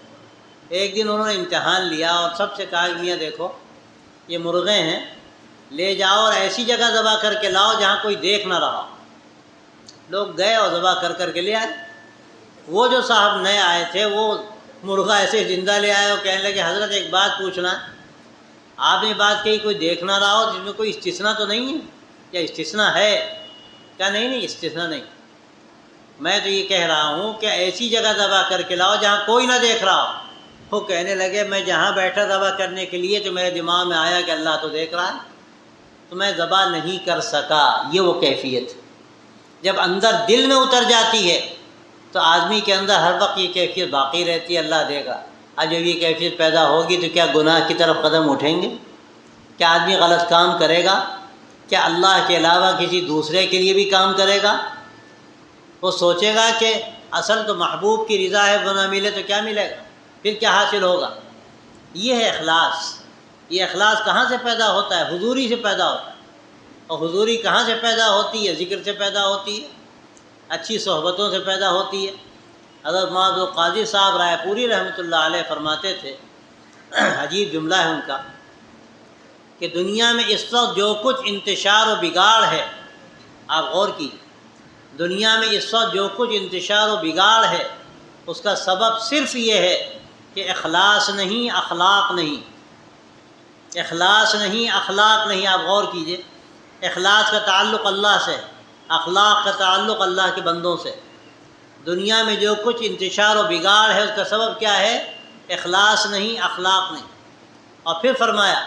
ایک دن انہوں نے امتحان لیا اور سب سے کہا کہ میاں دیکھو یہ مرغے ہیں، لے جاؤ اور ایسی جگہ ذبح کر کے لاؤ جہاں کوئی دیکھ نہ رہا۔ لوگ گئے اور ذبح کر کر کے لے آئے۔ وہ جو صاحب نئے آئے تھے وہ مرغہ ایسے زندہ لے آئے اور کہنے لگے حضرت ایک بات پوچھنا، آپ نے بات کہی کوئی دیکھ نہ رہا ہو، جس میں کوئی استثناء تو نہیں ہے؟ یا استثناء ہے؟ کیا نہیں استثناء نہیں، میں تو یہ کہہ رہا ہوں کہ ایسی جگہ ذبح کر کے لاؤ جہاں کوئی نہ دیکھ رہا ہو۔ وہ کہنے لگے میں جہاں بیٹھا ذبح کرنے کے لیے تو میرے دماغ میں آیا کہ اللہ تو دیکھ رہا ہے، تو میں ذبح نہیں کر سکا۔ یہ وہ کیفیت جب اندر دل میں اتر جاتی ہے تو آدمی کے اندر ہر وقت یہ کیفیت باقی رہتی ہے، اللہ دیکھ رہا۔ اب جب یہ کیفیت پیدا ہوگی تو کیا گناہ کی طرف قدم اٹھیں گے؟ کیا آدمی غلط کام کرے گا؟ کیا اللہ کے علاوہ کسی دوسرے کے لیے بھی کام کرے گا؟ وہ سوچے گا کہ اصل تو محبوب کی رضا ہے، وہ نہ ملے تو کیا ملے گا، پھر کیا حاصل ہوگا؟ یہ ہے اخلاص۔ یہ اخلاص کہاں سے پیدا ہوتا ہے؟ حضوری سے پیدا ہوتا ہے۔ اور حضوری کہاں سے پیدا ہوتی ہے؟ ذکر سے پیدا ہوتی ہے، اچھی صحبتوں سے پیدا ہوتی ہے۔ حضرت معاذ القاضی صاحب رائے پوری رحمۃ اللہ علیہ فرماتے تھے، عجیب جملہ ہے ان کا، کہ دنیا میں اس وقت جو کچھ انتشار و بگاڑ ہے، آپ غور کیجیے، دنیا میں اس وقت جو کچھ انتشار و بگاڑ ہے اس کا سبب صرف یہ ہے کہ اخلاص نہیں، اخلاق نہیں، اخلاص نہیں، اخلاق نہیں۔ آپ غور کیجیے، اخلاص کا تعلق اللہ سے، اخلاق کا تعلق اللہ کے بندوں سے۔ دنیا میں جو کچھ انتشار و بگاڑ ہے اس کا سبب کیا ہے؟ اخلاص نہیں، اخلاق نہیں۔ اور پھر فرمایا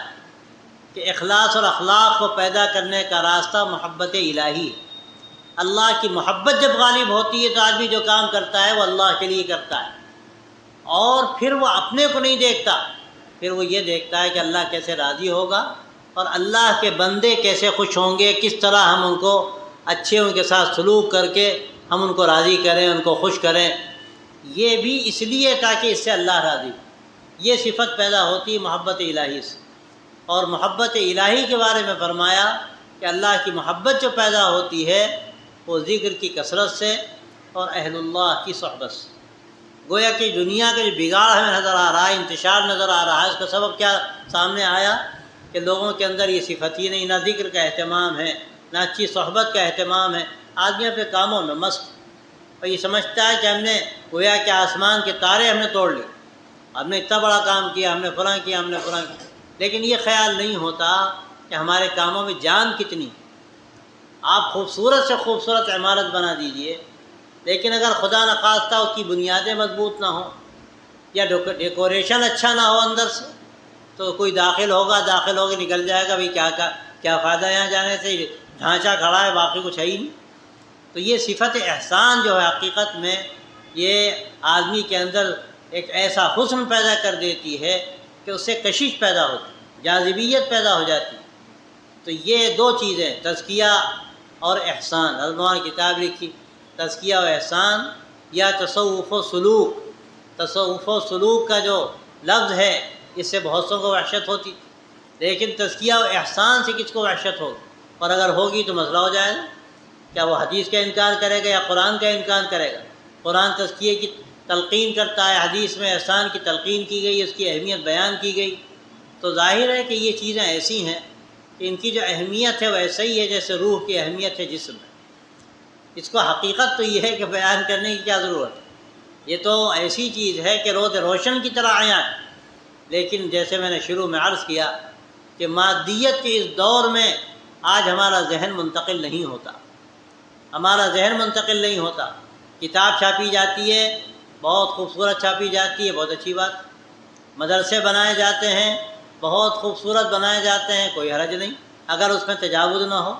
کہ اخلاص اور اخلاق کو پیدا کرنے کا راستہ محبت الہی ہے۔ اللہ کی محبت جب غالب ہوتی ہے تو آدمی جو کام کرتا ہے وہ اللہ کے لیے کرتا ہے، اور پھر وہ اپنے کو نہیں دیکھتا، پھر وہ یہ دیکھتا ہے کہ اللہ کیسے راضی ہوگا اور اللہ کے بندے کیسے خوش ہوں گے، کس طرح ہم ان کو اچھے ان کے ساتھ سلوک کر کے ہم ان کو راضی کریں، ان کو خوش کریں۔ یہ بھی اس لیے تاکہ اس سے اللہ راضی ہو۔ یہ صفت پیدا ہوتی ہے محبت الہی سے۔ اور محبت الہی کے بارے میں فرمایا کہ اللہ کی محبت جو پیدا ہوتی ہے وہ ذکر کی کثرت سے اور اہل اللہ کی صحبت سے۔ گویا کہ دنیا کا جو بگاڑ ہمیں نظر آ رہا ہے، انتشار نظر آ رہا ہے، اس کا سبب کیا سامنے آیا کہ لوگوں کے اندر یہ صفت ہی نہیں، نہ ذکر کا اہتمام ہے، نہ اچھی صحبت کا اہتمام ہے۔ آدمی اپنے کاموں میں مست، اور یہ سمجھتا ہے کہ ہم نے گویا کہ آسمان کے تارے ہم نے توڑ لیے، ہم نے اتنا بڑا کام کیا، ہم نے فلاں کیا، ہم نے فلاں کیا، لیکن یہ خیال نہیں ہوتا کہ ہمارے کاموں میں جان کتنی۔ آپ خوبصورت سے خوبصورت عمارت بنا دیجئے، لیکن اگر خدا نخواستہ اس کی بنیادیں مضبوط نہ ہوں یا ڈیکوریشن اچھا نہ ہو اندر سے، تو کوئی داخل ہوگا نکل جائے گا، بھئی کیا فائدہ یہاں جانے سے، ڈھانچہ کھڑا ہے باقی کچھ ہے ہی نہیں۔ تو یہ صفت احسان جو ہے حقیقت میں یہ آدمی کے اندر ایک ایسا حسن پیدا کر دیتی ہے کہ اس سے کشش پیدا ہوتی، جاذبیت پیدا ہو جاتی۔ تو یہ دو چیزیں، تزکیہ اور احسان، حضرت مولانا نے کتاب لکھی تزکیہ و احسان یا تصوف و سلوک۔ تصوف و سلوک کا جو لفظ ہے اس سے بہت سو کو وحشت ہوتی، لیکن تزکیہ و احسان سے کس کو وحشت ہوگی؟ اور اگر ہوگی تو مسئلہ ہو جائے گا، کیا وہ حدیث کا انکار کرے گا یا قرآن کا انکار کرے گا؟ قرآن تزکیے کی تلقین کرتا ہے، حدیث میں احسان کی تلقین کی گئی، اس کی اہمیت بیان کی گئی، تو ظاہر ہے کہ یہ چیزیں ایسی ہیں کہ ان کی جو اہمیت ہے وہ ایسا ہی ہے جیسے روح کی اہمیت ہے جسم میں۔ اس کو حقیقت تو یہ ہے کہ بیان کرنے کی کیا ضرورت ہے، یہ تو ایسی چیز ہے کہ روز روشن کی طرح آیا ہے۔ لیکن جیسے میں نے شروع میں عرض کیا کہ مادیت کے اس دور میں آج ہمارا ذہن منتقل نہیں ہوتا، ہمارا ذہن منتقل نہیں ہوتا۔ کتاب چھاپی جاتی ہے، بہت خوبصورت چھاپی جاتی ہے، بہت اچھی بات۔ مدرسے بنائے جاتے ہیں، بہت خوبصورت بنائے جاتے ہیں، کوئی حرج نہیں اگر اس میں تجاوز نہ ہو،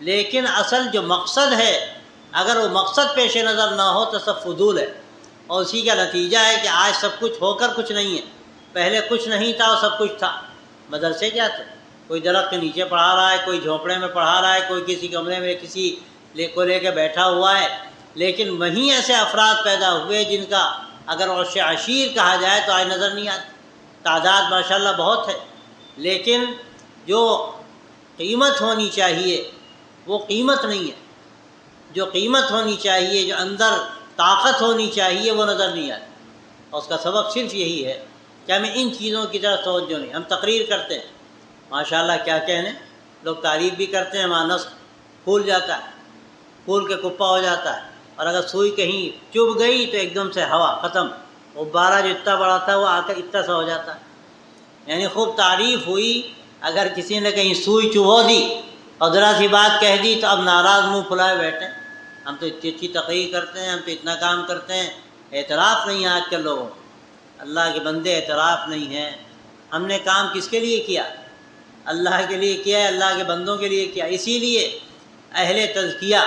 لیکن اصل جو مقصد ہے اگر وہ مقصد پیش نظر نہ ہو تو سب فضول ہے، اور اسی کا نتیجہ ہے کہ آج سب کچھ ہو کر کچھ نہیں ہے۔ پہلے کچھ نہیں تھا اور سب کچھ تھا۔ مدرسے کیا تھے؟ کوئی درخت کے نیچے پڑھا رہا ہے، کوئی جھونپڑے میں پڑھا رہا ہے، کوئی کسی کمرے میں کسی کو لے کے بیٹھا ہوا ہے، لیکن وہیں ایسے افراد پیدا ہوئے جن کا اگر عرش عشیر کہا جائے تو آج نظر نہیں آتی۔ تعداد ماشاءاللہ بہت ہے، لیکن جو قیمت ہونی چاہیے وہ قیمت نہیں ہے، جو قیمت ہونی چاہیے، جو اندر طاقت ہونی چاہیے وہ نظر نہیں آتی۔ اور اس کا سبب صرف یہی ہے کہ ہمیں ان چیزوں کی طرف توجہ نہیں۔ ہم تقریر کرتے ہیں، ماشاءاللہ کیا کہنے، لوگ تعریف بھی کرتے ہیں، ہمارا نفس پھول جاتا ہے، پھول کے کپا ہو جاتا ہے، اور اگر سوئی کہیں چبھ گئی تو ایک دم سے ہوا ختم، غبارہ جو اتنا بڑا تھا وہ آ کر اتنا سا ہو جاتا ہے۔ یعنی خوب تعریف ہوئی، اگر کسی نے کہیں سوئی چبھو دی اور ذرا سی بات کہہ دی تو اب ناراض منہ پھلائے بیٹھے، ہم تو اتنی اچھی تقریر کرتے ہیں، ہم تو اتنا کام کرتے ہیں۔ اعتراف نہیں ہے آج کل لوگوں کو، اللہ کے بندے اعتراف نہیں ہیں۔ ہم نے کام کس کے لیے کیا؟ اللہ کے لیے کیا ہے، اللہ کے بندوں کے لیے کیا۔ اسی لیے اہل تزکیہ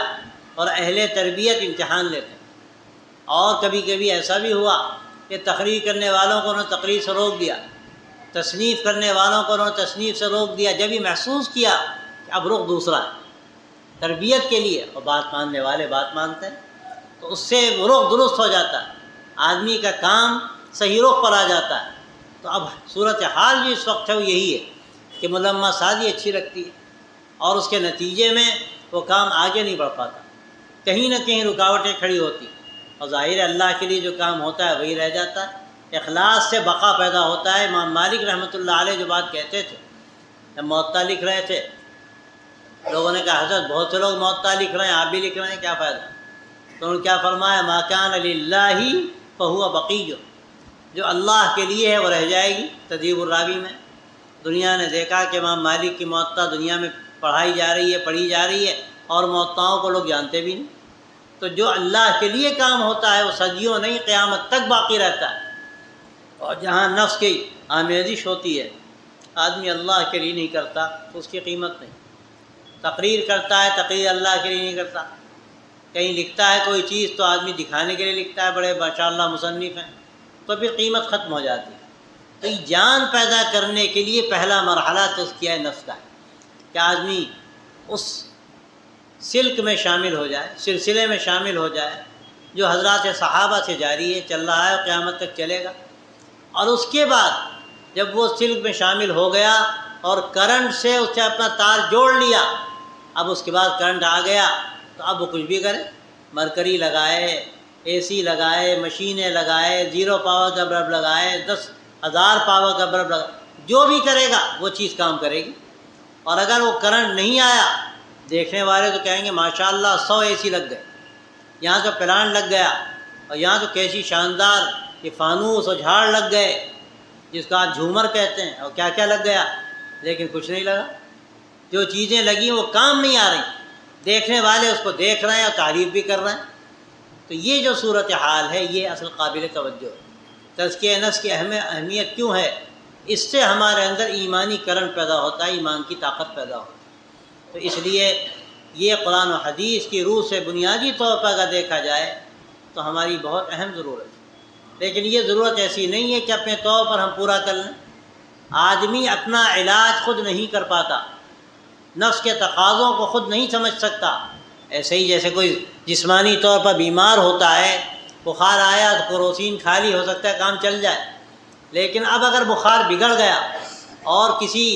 اور اہل تربیت امتحان لیتے ہیں۔ اور کبھی کبھی ایسا بھی ہوا کہ تقریر کرنے والوں کو انہوں نے تقریر سے روک دیا، تصنیف کرنے والوں کو انہوں نے تصنیف سے روک دیا، جب یہ محسوس کیا کہ اب رخ دوسرا ہے تربیت کے لیے، اور بات ماننے والے بات مانتے ہیں تو اس سے رخ درست ہو جاتا ہے، آدمی کا کام صحیح رخ پر آ جاتا ہے۔ تو اب صورتحال جو اس وقت ہے وہ یہی ہے کہ ملمہ سازی اچھی لگتی ہے، اور اس کے نتیجے میں وہ کام آگے نہیں بڑھ پاتا، کہیں نہ کہیں رکاوٹیں کھڑی ہوتی، اور ظاہر اللہ کے لیے جو کام ہوتا ہے وہی رہ جاتا ہے۔ اخلاص سے بقا پیدا ہوتا ہے۔ امام مالک رحمۃ اللہ علیہ جو بات کہتے تھے، جب موطا لکھ رہے تھے، لوگوں نے کہا حضرت بہت سے لوگ موطا لکھ رہے ہیں، آپ بھی لکھ رہے ہیں، کیا فائدہ؟ تو انہوں نے کیا فرمایا، ما کان للہ فہو بقی، جو اللہ کے لیے ہے وہ رہ جائے گی۔ تدریب الراوی میں دنیا نے دیکھا کہ امام مالک کی موطا دنیا میں پڑھی جا رہی ہے اور موطاؤں کو لوگ جانتے بھی نہیں۔ تو جو اللہ کے لیے کام ہوتا ہے وہ صدیوں نہیں قیامت تک باقی رہتا ہے، اور جہاں نفس کی آمیزش ہوتی ہے، آدمی اللہ کے لیے نہیں کرتا تو اس کی قیمت نہیں۔ تقریر کرتا ہے، تقریر اللہ کے لیے نہیں کرتا، کہیں لکھتا ہے کوئی چیز تو آدمی دکھانے کے لیے لکھتا ہے، بڑے ماشاءاللہ مصنف ہیں، تو پھر قیمت ختم ہو جاتی ہے۔ تو یہ جان پیدا کرنے کے لیے پہلا مرحلہ تزکیہ نفس کا ہے کہ آدمی اس سلک میں شامل ہو جائے، سلسلے میں شامل ہو جائے جو حضرات صحابہ سے جاری ہے، چل رہا ہے اور قیامت تک چلے گا۔ اور اس کے بعد جب وہ سلک میں شامل ہو گیا اور کرنٹ سے اس سے اپنا تار جوڑ لیا، اب اس کے بعد کرنٹ آ گیا تو اب وہ کچھ بھی کرے، مرکری لگائے، اے سی لگائے، مشینیں لگائے، 0 پاور کا بلب لگائے، 10,000 پاور کا بلب لگائے، جو بھی کرے گا وہ چیز کام کرے گی۔ اور اگر وہ کرنٹ نہیں آیا، دیکھنے والے تو کہیں گے ماشاءاللہ 100 اے سی لگ گئے، یہاں تو پلانٹ لگ گیا، اور یہاں تو کیسی شاندار کہ فانوس اور جھاڑ لگ گئے جس کو آپ جھومر کہتے ہیں، اور کیا کیا لگ گیا، لیکن کچھ نہیں لگا۔ جو چیزیں لگیں وہ کام نہیں آ رہی، دیکھنے والے اس کو دیکھ رہے ہیں اور تعریف بھی کر رہے ہیں۔ تو یہ جو صورتحال ہے یہ اصل قابل توجہ ہے۔ تزکیہ نفس کی اہمیت کیوں ہے؟ اس سے ہمارے اندر ایمانی کرنٹ پیدا ہوتا ہے، ایمان کی طاقت پیدا ہوتی ہے۔ تو اس لیے یہ قرآن و حدیث کی روح سے بنیادی طور پر اگر دیکھا جائے تو ہماری بہت اہم ضرورت ہے، لیکن یہ ضرورت ایسی نہیں ہے کہ اپنے طور پر ہم پورا کر لیں۔ آدمی اپنا علاج خود نہیں کر پاتا، نفس کے تقاضوں کو خود نہیں سمجھ سکتا۔ ایسے ہی جیسے کوئی جسمانی طور پر بیمار ہوتا ہے، بخار آیا تو کروسین کھا لی، ہو سکتا ہے کام چل جائے، لیکن اب اگر بخار بگڑ گیا اور کسی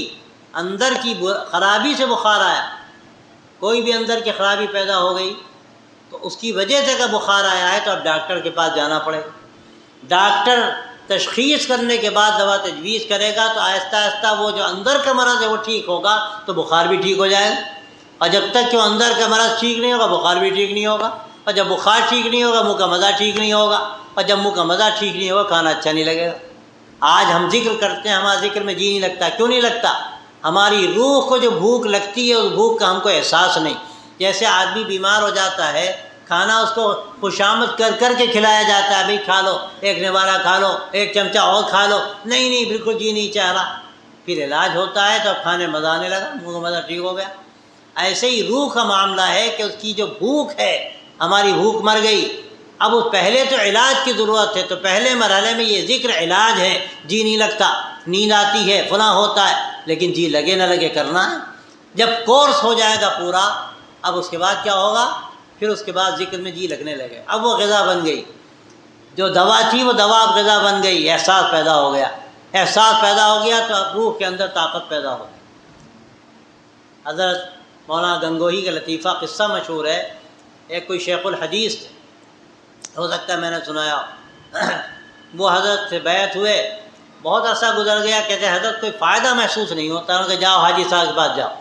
اندر کی خرابی سے بخار آیا، کوئی بھی اندر کی خرابی پیدا ہو گئی تو اس کی وجہ سے اگر بخار آیا ہے تو اب ڈاکٹر کے پاس جانا پڑے گا۔ ڈاکٹر تشخیص کرنے کے بعد دوا تجویز کرے گا تو آہستہ آہستہ وہ جو اندر کا مرض ہے وہ ٹھیک ہوگا تو بخار بھی ٹھیک ہو جائے گا، اور جب تک کہ وہ اندر کا مرض ٹھیک نہیں ہوگا بخار بھی ٹھیک نہیں ہوگا، اور جب بخار ٹھیک نہیں ہوگا منہ کا مزہ ٹھیک نہیں ہوگا، اور جب منہ کا مزہ ٹھیک نہیں ہوگا کھانا اچھا نہیں لگے گا۔ آج ہم ذکر کرتے ہیں، ہمارا ذکر میں جی نہیں لگتا، کیوں نہیں لگتا؟ ہماری روح کو جو بھوک لگتی ہے اس بھوک کا ہم کو احساس نہیں۔ جیسے آدمی بیمار ہو جاتا ہے، کھانا اس کو خوشامد کر کر کے کھلایا جاتا ہے، بھئی کھا لو، ایک نوالہ کھا لو، ایک چمچہ اور کھا لو، نہیں بالکل جی نہیں چاہ رہا، پھر علاج ہوتا ہے تو اب کھانے مزہ آنے لگا، منہ کا مزہ ٹھیک ہو گیا۔ ایسے ہی روح کا معاملہ ہے کہ اس کی جو بھوک ہے، ہماری بھوک مر گئی، اب اس پہلے تو علاج کی ضرورت ہے، تو پہلے مرحلے میں یہ ذکر علاج ہے، جی نہیں لگتا، نیند آتی ہے، فلاں ہوتا ہے، لیکن جی لگے نہ لگے کرنا ہے۔ جب کورس ہو جائے گا پورا، اب اس کے بعد کیا ہوگا؟ پھر اس کے بعد ذکر میں جی لگنے لگے، اب وہ غذا بن گئی، جو دوا تھی وہ دوا اب غذا بن گئی، احساس پیدا ہو گیا، احساس پیدا ہو گیا تو اب روح کے اندر طاقت پیدا ہو گئی۔ حضرت مولانا گنگوہی کا لطیفہ قصہ مشہور ہے، ایک کوئی شیخ الحدیث تھے، ہو سکتا ہے میں نے سنایا، وہ حضرت سے بیعت ہوئے، بہت عرصہ گزر گیا، کہتے ہیں حضرت کوئی فائدہ محسوس نہیں ہوتا، انہوں نے کہا جاؤ حاجی صاحب کے پاس جاؤ۔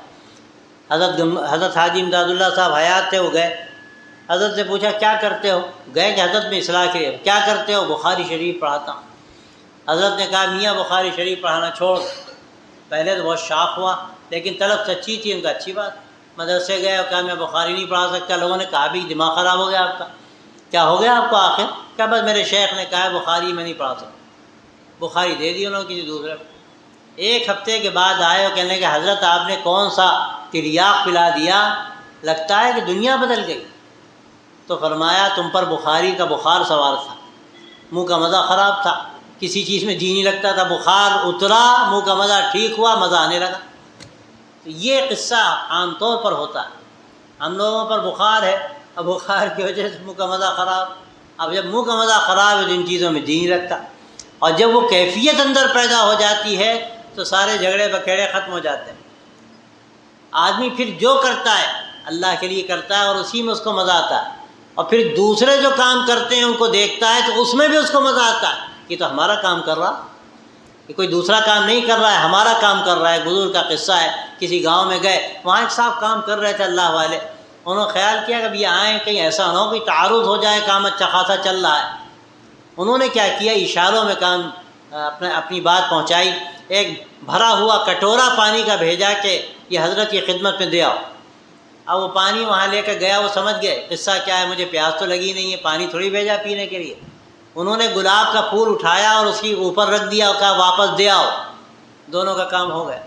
حضرت حاجی امداد اللہ صاحب حیات تھے، وہ گئے، حضرت سے پوچھا کیا کرتے ہو؟ گئے کہ حضرت میں اصلاح کے لیے، کیا کرتے ہو؟ بخاری شریف پڑھاتا ہوں۔ حضرت نے کہا میاں بخاری شریف پڑھانا چھوڑ۔ پہلے تو بہت شاق ہوا، لیکن طلب سچی تھی، ان کا اچھی بات۔ مدرسے گئے اور کہا میں بخاری نہیں پڑھا سکتا، لوگوں نے کہا بھی دماغ خراب ہو گیا آپ کا، کیا ہو گیا آپ کو آخر؟ کیا بس میرے شیخ نے کہا ہے بخاری میں نہیں پڑھا سکتا، بخاری دے دی انہوں نے کسی دوسرے کو۔ ایک ہفتے کے بعد آئے اور کہنے کہ حضرت آپ نے کون سا تریاق پلا دیا، لگتا ہے کہ دنیا بدل گئی۔ تو فرمایا تم پر بخاری کا بخار سوار تھا، منہ کا مزہ خراب تھا، کسی چیز میں جی نہیں لگتا تھا، بخار اترا، منہ کا مزہ ٹھیک ہوا، مزہ آنے لگا۔ تو یہ قصہ عام طور پر ہوتا ہے، ہم لوگوں پر بخار ہے، اب بخار کی وجہ سے منہ کا مزہ خراب، اب جب منہ کا مزہ خراب ہے تو ان چیزوں میں جی نہیں لگتا، اور جب وہ کیفیت اندر پیدا ہو جاتی ہے تو سارے جھگڑے بکھیڑے ختم ہو جاتے ہیں۔ آدمی پھر جو کرتا ہے اللہ کے لیے کرتا ہے اور اسی میں اس کو مزہ آتا ہے، اور پھر دوسرے جو کام کرتے ہیں ان کو دیکھتا ہے تو اس میں بھی اس کو مزہ آتا ہے، یہ تو ہمارا کام کر رہا، کہ کوئی دوسرا کام نہیں کر رہا ہے، ہمارا کام کر رہا ہے۔ بزرگ کا قصہ ہے، کسی گاؤں میں گئے، وہاں ایک صاحب کام کر رہے تھے اللہ والے، انہوں نے خیال کیا کہ اب یہ آئیں کہیں ایسا نہ ہو کہ تعارض ہو جائے، کام اچھا خاصا چل رہا ہے۔ انہوں نے کیا کیا، اشاروں میں کام اپنی بات پہنچائی، ایک بھرا ہوا کٹورا پانی کا بھیجا کہ یہ حضرت کی خدمت میں دے آؤ۔ اب وہ پانی وہاں لے کر گیا، وہ سمجھ گئے قصہ کیا ہے، مجھے پیاس تو لگی نہیں ہے، پانی تھوڑی بھیجا پینے کے لیے۔ انہوں نے گلاب کا پھول اٹھایا اور اس کی اوپر رکھ دیا اور کہا واپس دے آؤ، دونوں کا کام ہو گیا۔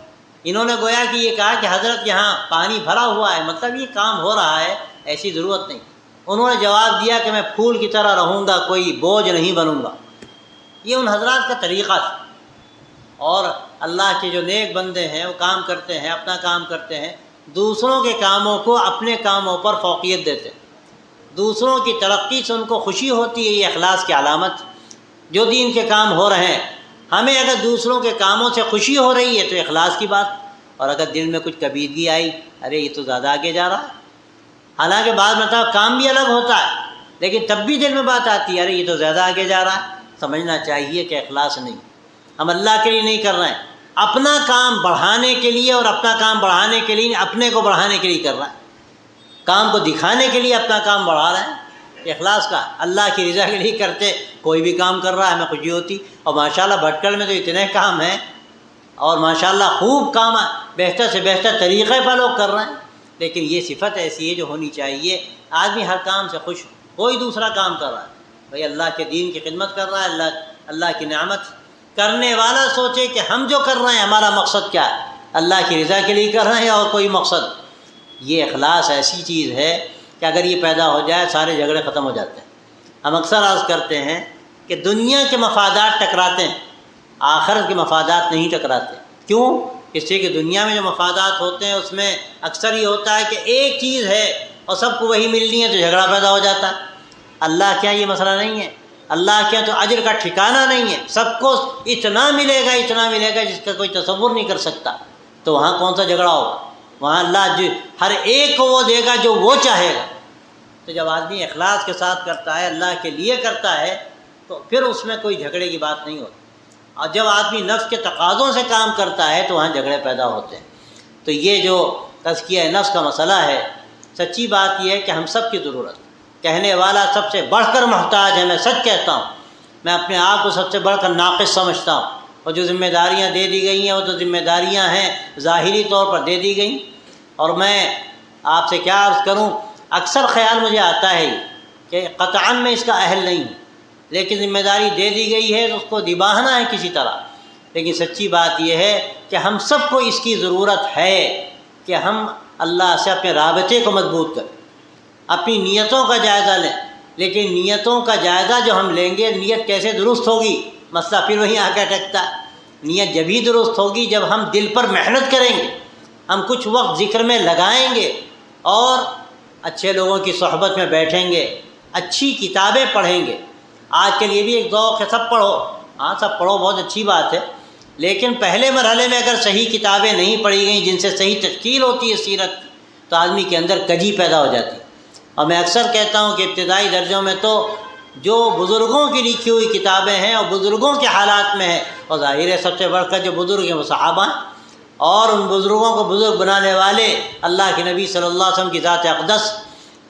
انہوں نے گویا کہ یہ کہا کہ حضرت یہاں پانی بھرا ہوا ہے، مطلب یہ کام ہو رہا ہے، ایسی ضرورت نہیں۔ انہوں نے جواب دیا کہ میں پھول کی طرح رہوں گا، کوئی بوجھ نہیں بنوں گا۔ یہ ان حضرات کا طریقہ تھا، اور اللہ کے جو نیک بندے ہیں وہ کام کرتے ہیں، اپنا کام کرتے ہیں، دوسروں کے کاموں کو اپنے کاموں پر فوقیت دیتے ہیں، دوسروں کی ترقی سے ان کو خوشی ہوتی ہے، یہ اخلاص کی علامت۔ جو دین کے کام ہو رہے ہیں، ہمیں اگر دوسروں کے کاموں سے خوشی ہو رہی ہے تو اخلاص کی بات، اور اگر دل میں کچھ کبیدگی آئی، ارے یہ تو زیادہ آگے جا رہا ہے، حالانکہ بعض مطلب کام بھی الگ ہوتا ہے، لیکن تب بھی دل میں بات آتی ہے ارے یہ تو زیادہ آگے جا رہا ہے، سمجھنا چاہیے کہ اخلاص نہیں، ہم اللہ کے لیے نہیں کر رہے ہیں، اپنا کام بڑھانے کے لیے، اور اپنا کام بڑھانے کے لیے اپنے کو بڑھانے کے لیے کر رہا ہے، کام کو دکھانے کے لیے اپنا کام بڑھا رہے ہیں، اخلاص کا اللہ کی رضا کے لیے کرتے، کوئی بھی کام کر رہا ہے ہمیں خوشی ہوتی. اور ماشاءاللہ بھٹکل میں تو اتنے کام ہیں اور ماشاءاللہ خوب کام بہتر سے بہتر طریقے پر لوگ کر رہے ہیں. لیکن یہ صفت ایسی ہے جو ہونی چاہیے، آدمی ہر کام سے خوش ہو. کوئی دوسرا کام کر رہا ہے بھائی اللہ کے دین کی خدمت کر رہا ہے، اللہ کی نعمت کرنے والا سوچے کہ ہم جو کر رہے ہیں ہمارا مقصد کیا ہے، اللہ کی رضا کے لیے کر رہے ہیں اور کوئی مقصد. یہ اخلاص ایسی چیز ہے کہ اگر یہ پیدا ہو جائے سارے جھگڑے ختم ہو جاتے ہیں. ہم اکثر عرض کرتے ہیں کہ دنیا کے مفادات ٹکراتے ہیں، آخرت کے مفادات نہیں ٹکراتے. کیوں؟ اس لیے کہ دنیا میں جو مفادات ہوتے ہیں اس میں اکثر یہ ہوتا ہے کہ ایک چیز ہے اور سب کو وہی ملنی ہے تو جھگڑا پیدا ہو جاتا ہے. اللہ کیا یہ مسئلہ نہیں ہے، اللہ کیا تو اجر کا ٹھکانہ نہیں ہے، سب کو اتنا ملے گا جس کا کوئی تصور نہیں کر سکتا. تو وہاں کون سا جھگڑا ہوگا؟ وہاں اللہ ہر ایک کو وہ دے گا جو وہ چاہے گا. تو جب آدمی اخلاص کے ساتھ کرتا ہے، اللہ کے لیے کرتا ہے، تو پھر اس میں کوئی جھگڑے کی بات نہیں ہوتی. اور جب آدمی نفس کے تقاضوں سے کام کرتا ہے تو وہاں جھگڑے پیدا ہوتے ہیں. تو یہ جو تزکیہ نفس کا مسئلہ ہے، سچی بات یہ ہے کہ ہم سب کی ضرورت ہے. کہنے والا سب سے بڑھ کر محتاج ہے، میں سچ کہتا ہوں. میں اپنے آپ کو سب سے بڑھ کر ناقص سمجھتا ہوں. اور جو ذمہ داریاں دے دی گئی ہیں وہ تو ذمہ داریاں ہیں ظاہری طور پر دے دی گئیں. اور میں آپ سے کیا عرض کروں، اکثر خیال مجھے آتا ہے کہ قطعاً میں اس کا اہل نہیں ہوں، لیکن ذمہ داری دے دی گئی ہے تو اس کو نبھانا ہے کسی طرح. لیکن سچی بات یہ ہے کہ ہم سب کو اس کی ضرورت ہے کہ ہم اللہ سے اپنے رابطے کو مضبوط کریں، اپنی نیتوں کا جائزہ لیں. لیکن نیتوں کا جائزہ جو ہم لیں گے، نیت کیسے درست ہوگی؟ مسئلہ پھر وہیں آ کے اٹکتا ہے. نیت جبھی درست ہوگی جب ہم دل پر محنت کریں گے، ہم کچھ وقت ذکر میں لگائیں گے اور اچھے لوگوں کی صحبت میں بیٹھیں گے، اچھی کتابیں پڑھیں گے. آج کے لیے بھی ایک ذوق ہے سب پڑھو، ہاں سب پڑھو، بہت اچھی بات ہے. لیکن پہلے مرحلے میں اگر صحیح کتابیں نہیں پڑھی گئیں جن سے صحیح تشکیل ہوتی ہے سیرت، تو آدمی کے اندر کجی پیدا ہو جاتی ہے. اور میں اکثر کہتا ہوں کہ ابتدائی درجوں میں تو جو بزرگوں کی لکھی ہوئی کتابیں ہیں اور بزرگوں کے حالات میں ہیں، اور ظاہر ہے سب سے بڑھ کر جو بزرگ ہیں وہ صحابہ ہیں. اور ان بزرگوں کو بزرگ بنانے والے اللہ کے نبی صلی اللہ علیہ وسلم کی ذات اقدس.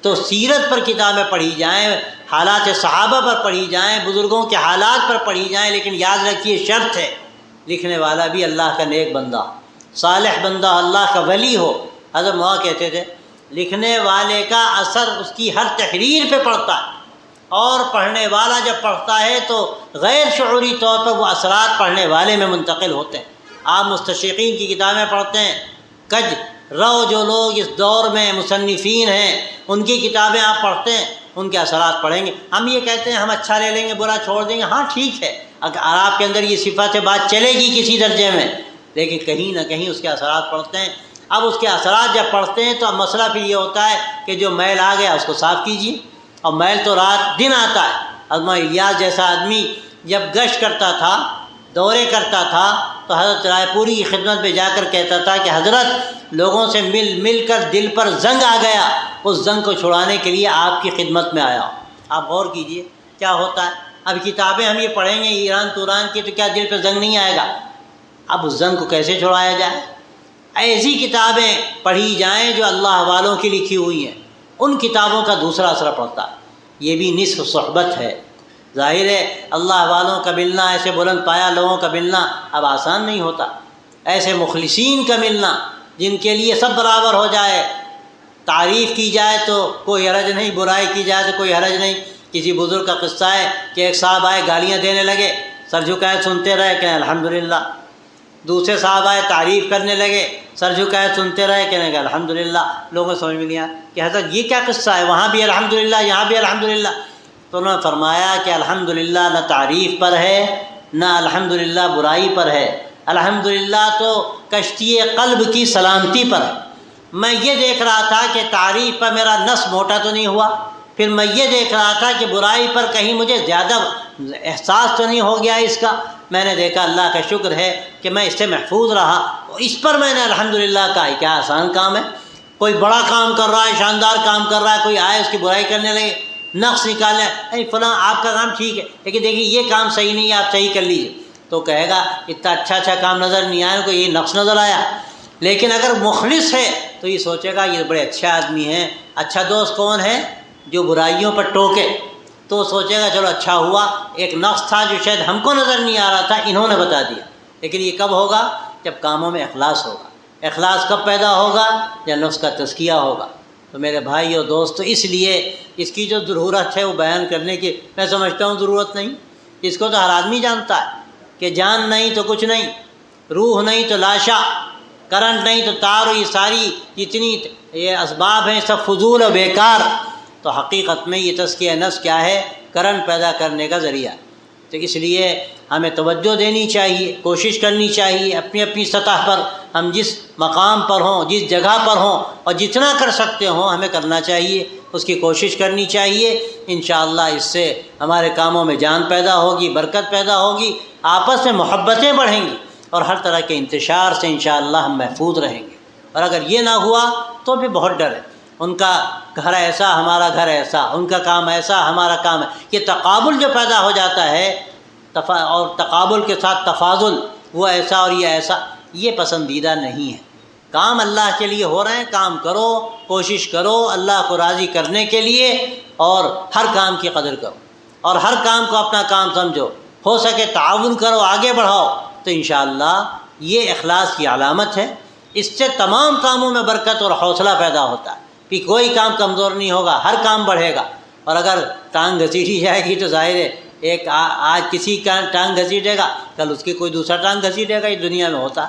تو سیرت پر کتابیں پڑھی جائیں، حالات صحابہ پر پڑھی جائیں، بزرگوں کے حالات پر پڑھی جائیں. لیکن یاد رکھیے شرط ہے لکھنے والا بھی اللہ کا نیک بندہ، صالح بندہ، اللہ کا ولی ہو. حضرت مولانا کہتے تھے لکھنے والے کا اثر اس کی ہر تحریر پہ پڑتا ہے، اور پڑھنے والا جب پڑھتا ہے تو غیر شعوری طور پر وہ اثرات پڑھنے والے میں منتقل ہوتے ہیں. آپ مستشرقین کی کتابیں پڑھتے ہیں، کج رو جو لوگ اس دور میں مصنفین ہیں ان کی کتابیں آپ پڑھتے ہیں، ان کے اثرات پڑھیں گے. ہم یہ کہتے ہیں ہم اچھا لے لیں گے برا چھوڑ دیں گے، ہاں ٹھیک ہے اگر آپ کے اندر یہ صفت ہے بات چلے گی کسی درجے میں، لیکن کہیں نہ کہیں اس کے اثرات پڑھتے ہیں. اب اس کے اثرات جب پڑھتے ہیں تو اب مسئلہ پھر یہ ہوتا ہے کہ جو میل آ گیا اس کو صاف کیجیے. اور میل تو رات دن آتا ہے. علامہ الیاس جیسا آدمی جب گشت کرتا تھا، دورے کرتا تھا، تو حضرت رائے پوری کی خدمت پہ جا کر کہتا تھا کہ حضرت لوگوں سے مل کر دل پر زنگ آ گیا، اس زنگ کو چھڑانے کے لیے آپ کی خدمت میں آیا. آپ غور کیجئے کیا ہوتا ہے. اب کتابیں ہم یہ پڑھیں گے ایران توران کی تو کیا دل پہ زنگ نہیں آئے گا؟ اب اس زنگ کو کیسے چھڑایا جائے؟ ایسی کتابیں پڑھی جائیں جو اللہ والوں کی لکھی ہوئی ہیں، ان کتابوں کا دوسرا اثر پڑتا ہے. یہ بھی نصف صحبت ہے. ظاہر ہے اللہ والوں کا ملنا، ایسے بلند پایا لوگوں کا ملنا اب آسان نہیں ہوتا. ایسے مخلصین کا ملنا جن کے لیے سب برابر ہو جائے، تعریف کی جائے تو کوئی حرج نہیں، برائی کی جائے تو کوئی حرج نہیں. کسی بزرگ کا قصہ ہے کہ ایک صاحب آئے گالیاں دینے لگے، سر جھکائے سنتے رہے کہیں الحمدللہ. دوسرے صاحب آئے تعریف کرنے لگے، سر جھکائے سنتے رہے کہنے کہ الحمدللہ. لوگوں سمجھ میں نہیں آیا کہ حضرت یہ کیا قصہ ہے، وہاں بھی الحمدللہ یہاں بھی الحمدللہ. تو انہوں نے فرمایا کہ الحمدللہ نہ تعریف پر ہے نہ الحمدللہ برائی پر ہے، الحمدللہ تو کشتی قلب کی سلامتی پر ہے. میں یہ دیکھ رہا تھا کہ تعریف پر میرا نس موٹا تو نہیں ہوا، پھر میں یہ دیکھ رہا تھا کہ برائی پر کہیں مجھے زیادہ احساس تو نہیں ہو گیا اس کا. میں نے دیکھا اللہ کا شکر ہے کہ میں اس سے محفوظ رہا، اس پر میں نے الحمدللہ کہا. کیا آسان کام ہے؟ کوئی بڑا کام کر رہا ہے، شاندار کام کر رہا ہے، کوئی آئے اس کی برائی کرنے لگے، نقص نکالے، اے فلاں آپ کا کام ٹھیک ہے لیکن دیکھیے یہ کام صحیح نہیں ہے، آپ صحیح کر لیجیے. تو کہے گا اتنا اچھا کام نظر نہیں آیا کو، یہ نقص نظر آیا. لیکن اگر مخلص ہے تو یہ سوچے گا یہ بڑے اچھے آدمی ہیں. اچھا دوست کون ہے؟ جو برائیوں پر ٹوکے تو سوچے گا چلو اچھا ہوا، ایک نقص تھا جو شاید ہم کو نظر نہیں آ رہا تھا، انہوں نے بتا دیا۔ لیکن یہ کب ہوگا؟ جب کاموں میں اخلاص ہوگا۔ اخلاص کب پیدا ہوگا؟ جب نفس کا تزکیہ ہوگا۔ تو میرے بھائی اور دوستو، اس لیے اس کی جو ضرورت ہے وہ بیان کرنے کی میں سمجھتا ہوں ضرورت نہیں۔ اس کو تو ہر آدمی جانتا ہے کہ جان نہیں تو کچھ نہیں، روح نہیں تو لاشا، کرنٹ نہیں تو تار، یہ ساری جتنی یہ اسباب ہیں سب فضول و بیکار۔ تو حقیقت میں یہ تزکیہ نفس کیا ہے؟ کرنٹ پیدا کرنے کا ذریعہ۔ تو اس لیے ہمیں توجہ دینی چاہیے، کوشش کرنی چاہیے اپنی اپنی سطح پر، ہم جس مقام پر ہوں، جس جگہ پر ہوں، اور جتنا کر سکتے ہوں ہمیں کرنا چاہیے، اس کی کوشش کرنی چاہیے۔ انشاءاللہ اس سے ہمارے کاموں میں جان پیدا ہوگی، برکت پیدا ہوگی، آپس میں محبتیں بڑھیں گی، اور ہر طرح کے انتشار سے انشاءاللہ ہم محفوظ رہیں گے۔ اور اگر یہ نہ ہوا تو بھی بہت ڈر ہے، ان کا گھر ایسا ہمارا گھر ایسا، ان کا کام ایسا ہمارا کام ہے، یہ تقابل جو پیدا ہو جاتا ہے، اور تقابل کے ساتھ تفاضل، وہ ایسا اور یہ ایسا، یہ پسندیدہ نہیں ہے۔ کام اللہ کے لیے ہو رہے ہیں، کام کرو، کوشش کرو اللہ کو راضی کرنے کے لیے، اور ہر کام کی قدر کرو، اور ہر کام کو اپنا کام سمجھو، ہو سکے تعاون کرو، آگے بڑھاؤ، تو انشاءاللہ یہ اخلاص کی علامت ہے۔ اس سے تمام کاموں میں برکت اور حوصلہ پیدا ہوتا ہے، کہ کوئی کام کمزور نہیں ہوگا، ہر کام بڑھے گا۔ اور اگر ٹانگ گھسیٹی جائے گی تو ظاہر ہے ایک آج کسی کا ٹانگ گھسیٹے گا، کل اس کی کوئی دوسرا ٹانگ گھسیٹے گا، یہ دنیا میں ہوتا۔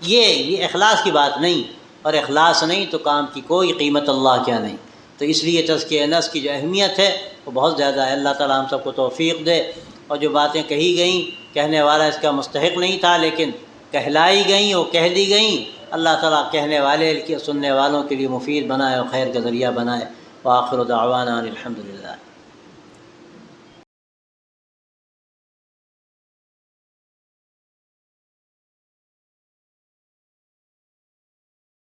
یہ اخلاص کی بات نہیں، اور اخلاص نہیں تو کام کی کوئی قیمت اللہ کیا نہیں۔ تو اس لیے تزکیہ نفس کی جو اہمیت ہے وہ بہت زیادہ ہے۔ اللہ تعالیٰ ہم سب کو توفیق دے، اور جو باتیں کہی گئیں کہنے والا اس کا مستحق نہیں تھا، لیکن کہلائی گئیں، وہ کہہ دی گئیں، اللہ تعالیٰ کہنے والے کے سننے والوں کے لیے مفید بنائے اور خیر کا ذریعہ بنائے۔ وآخر دعوانا الحمدللہ۔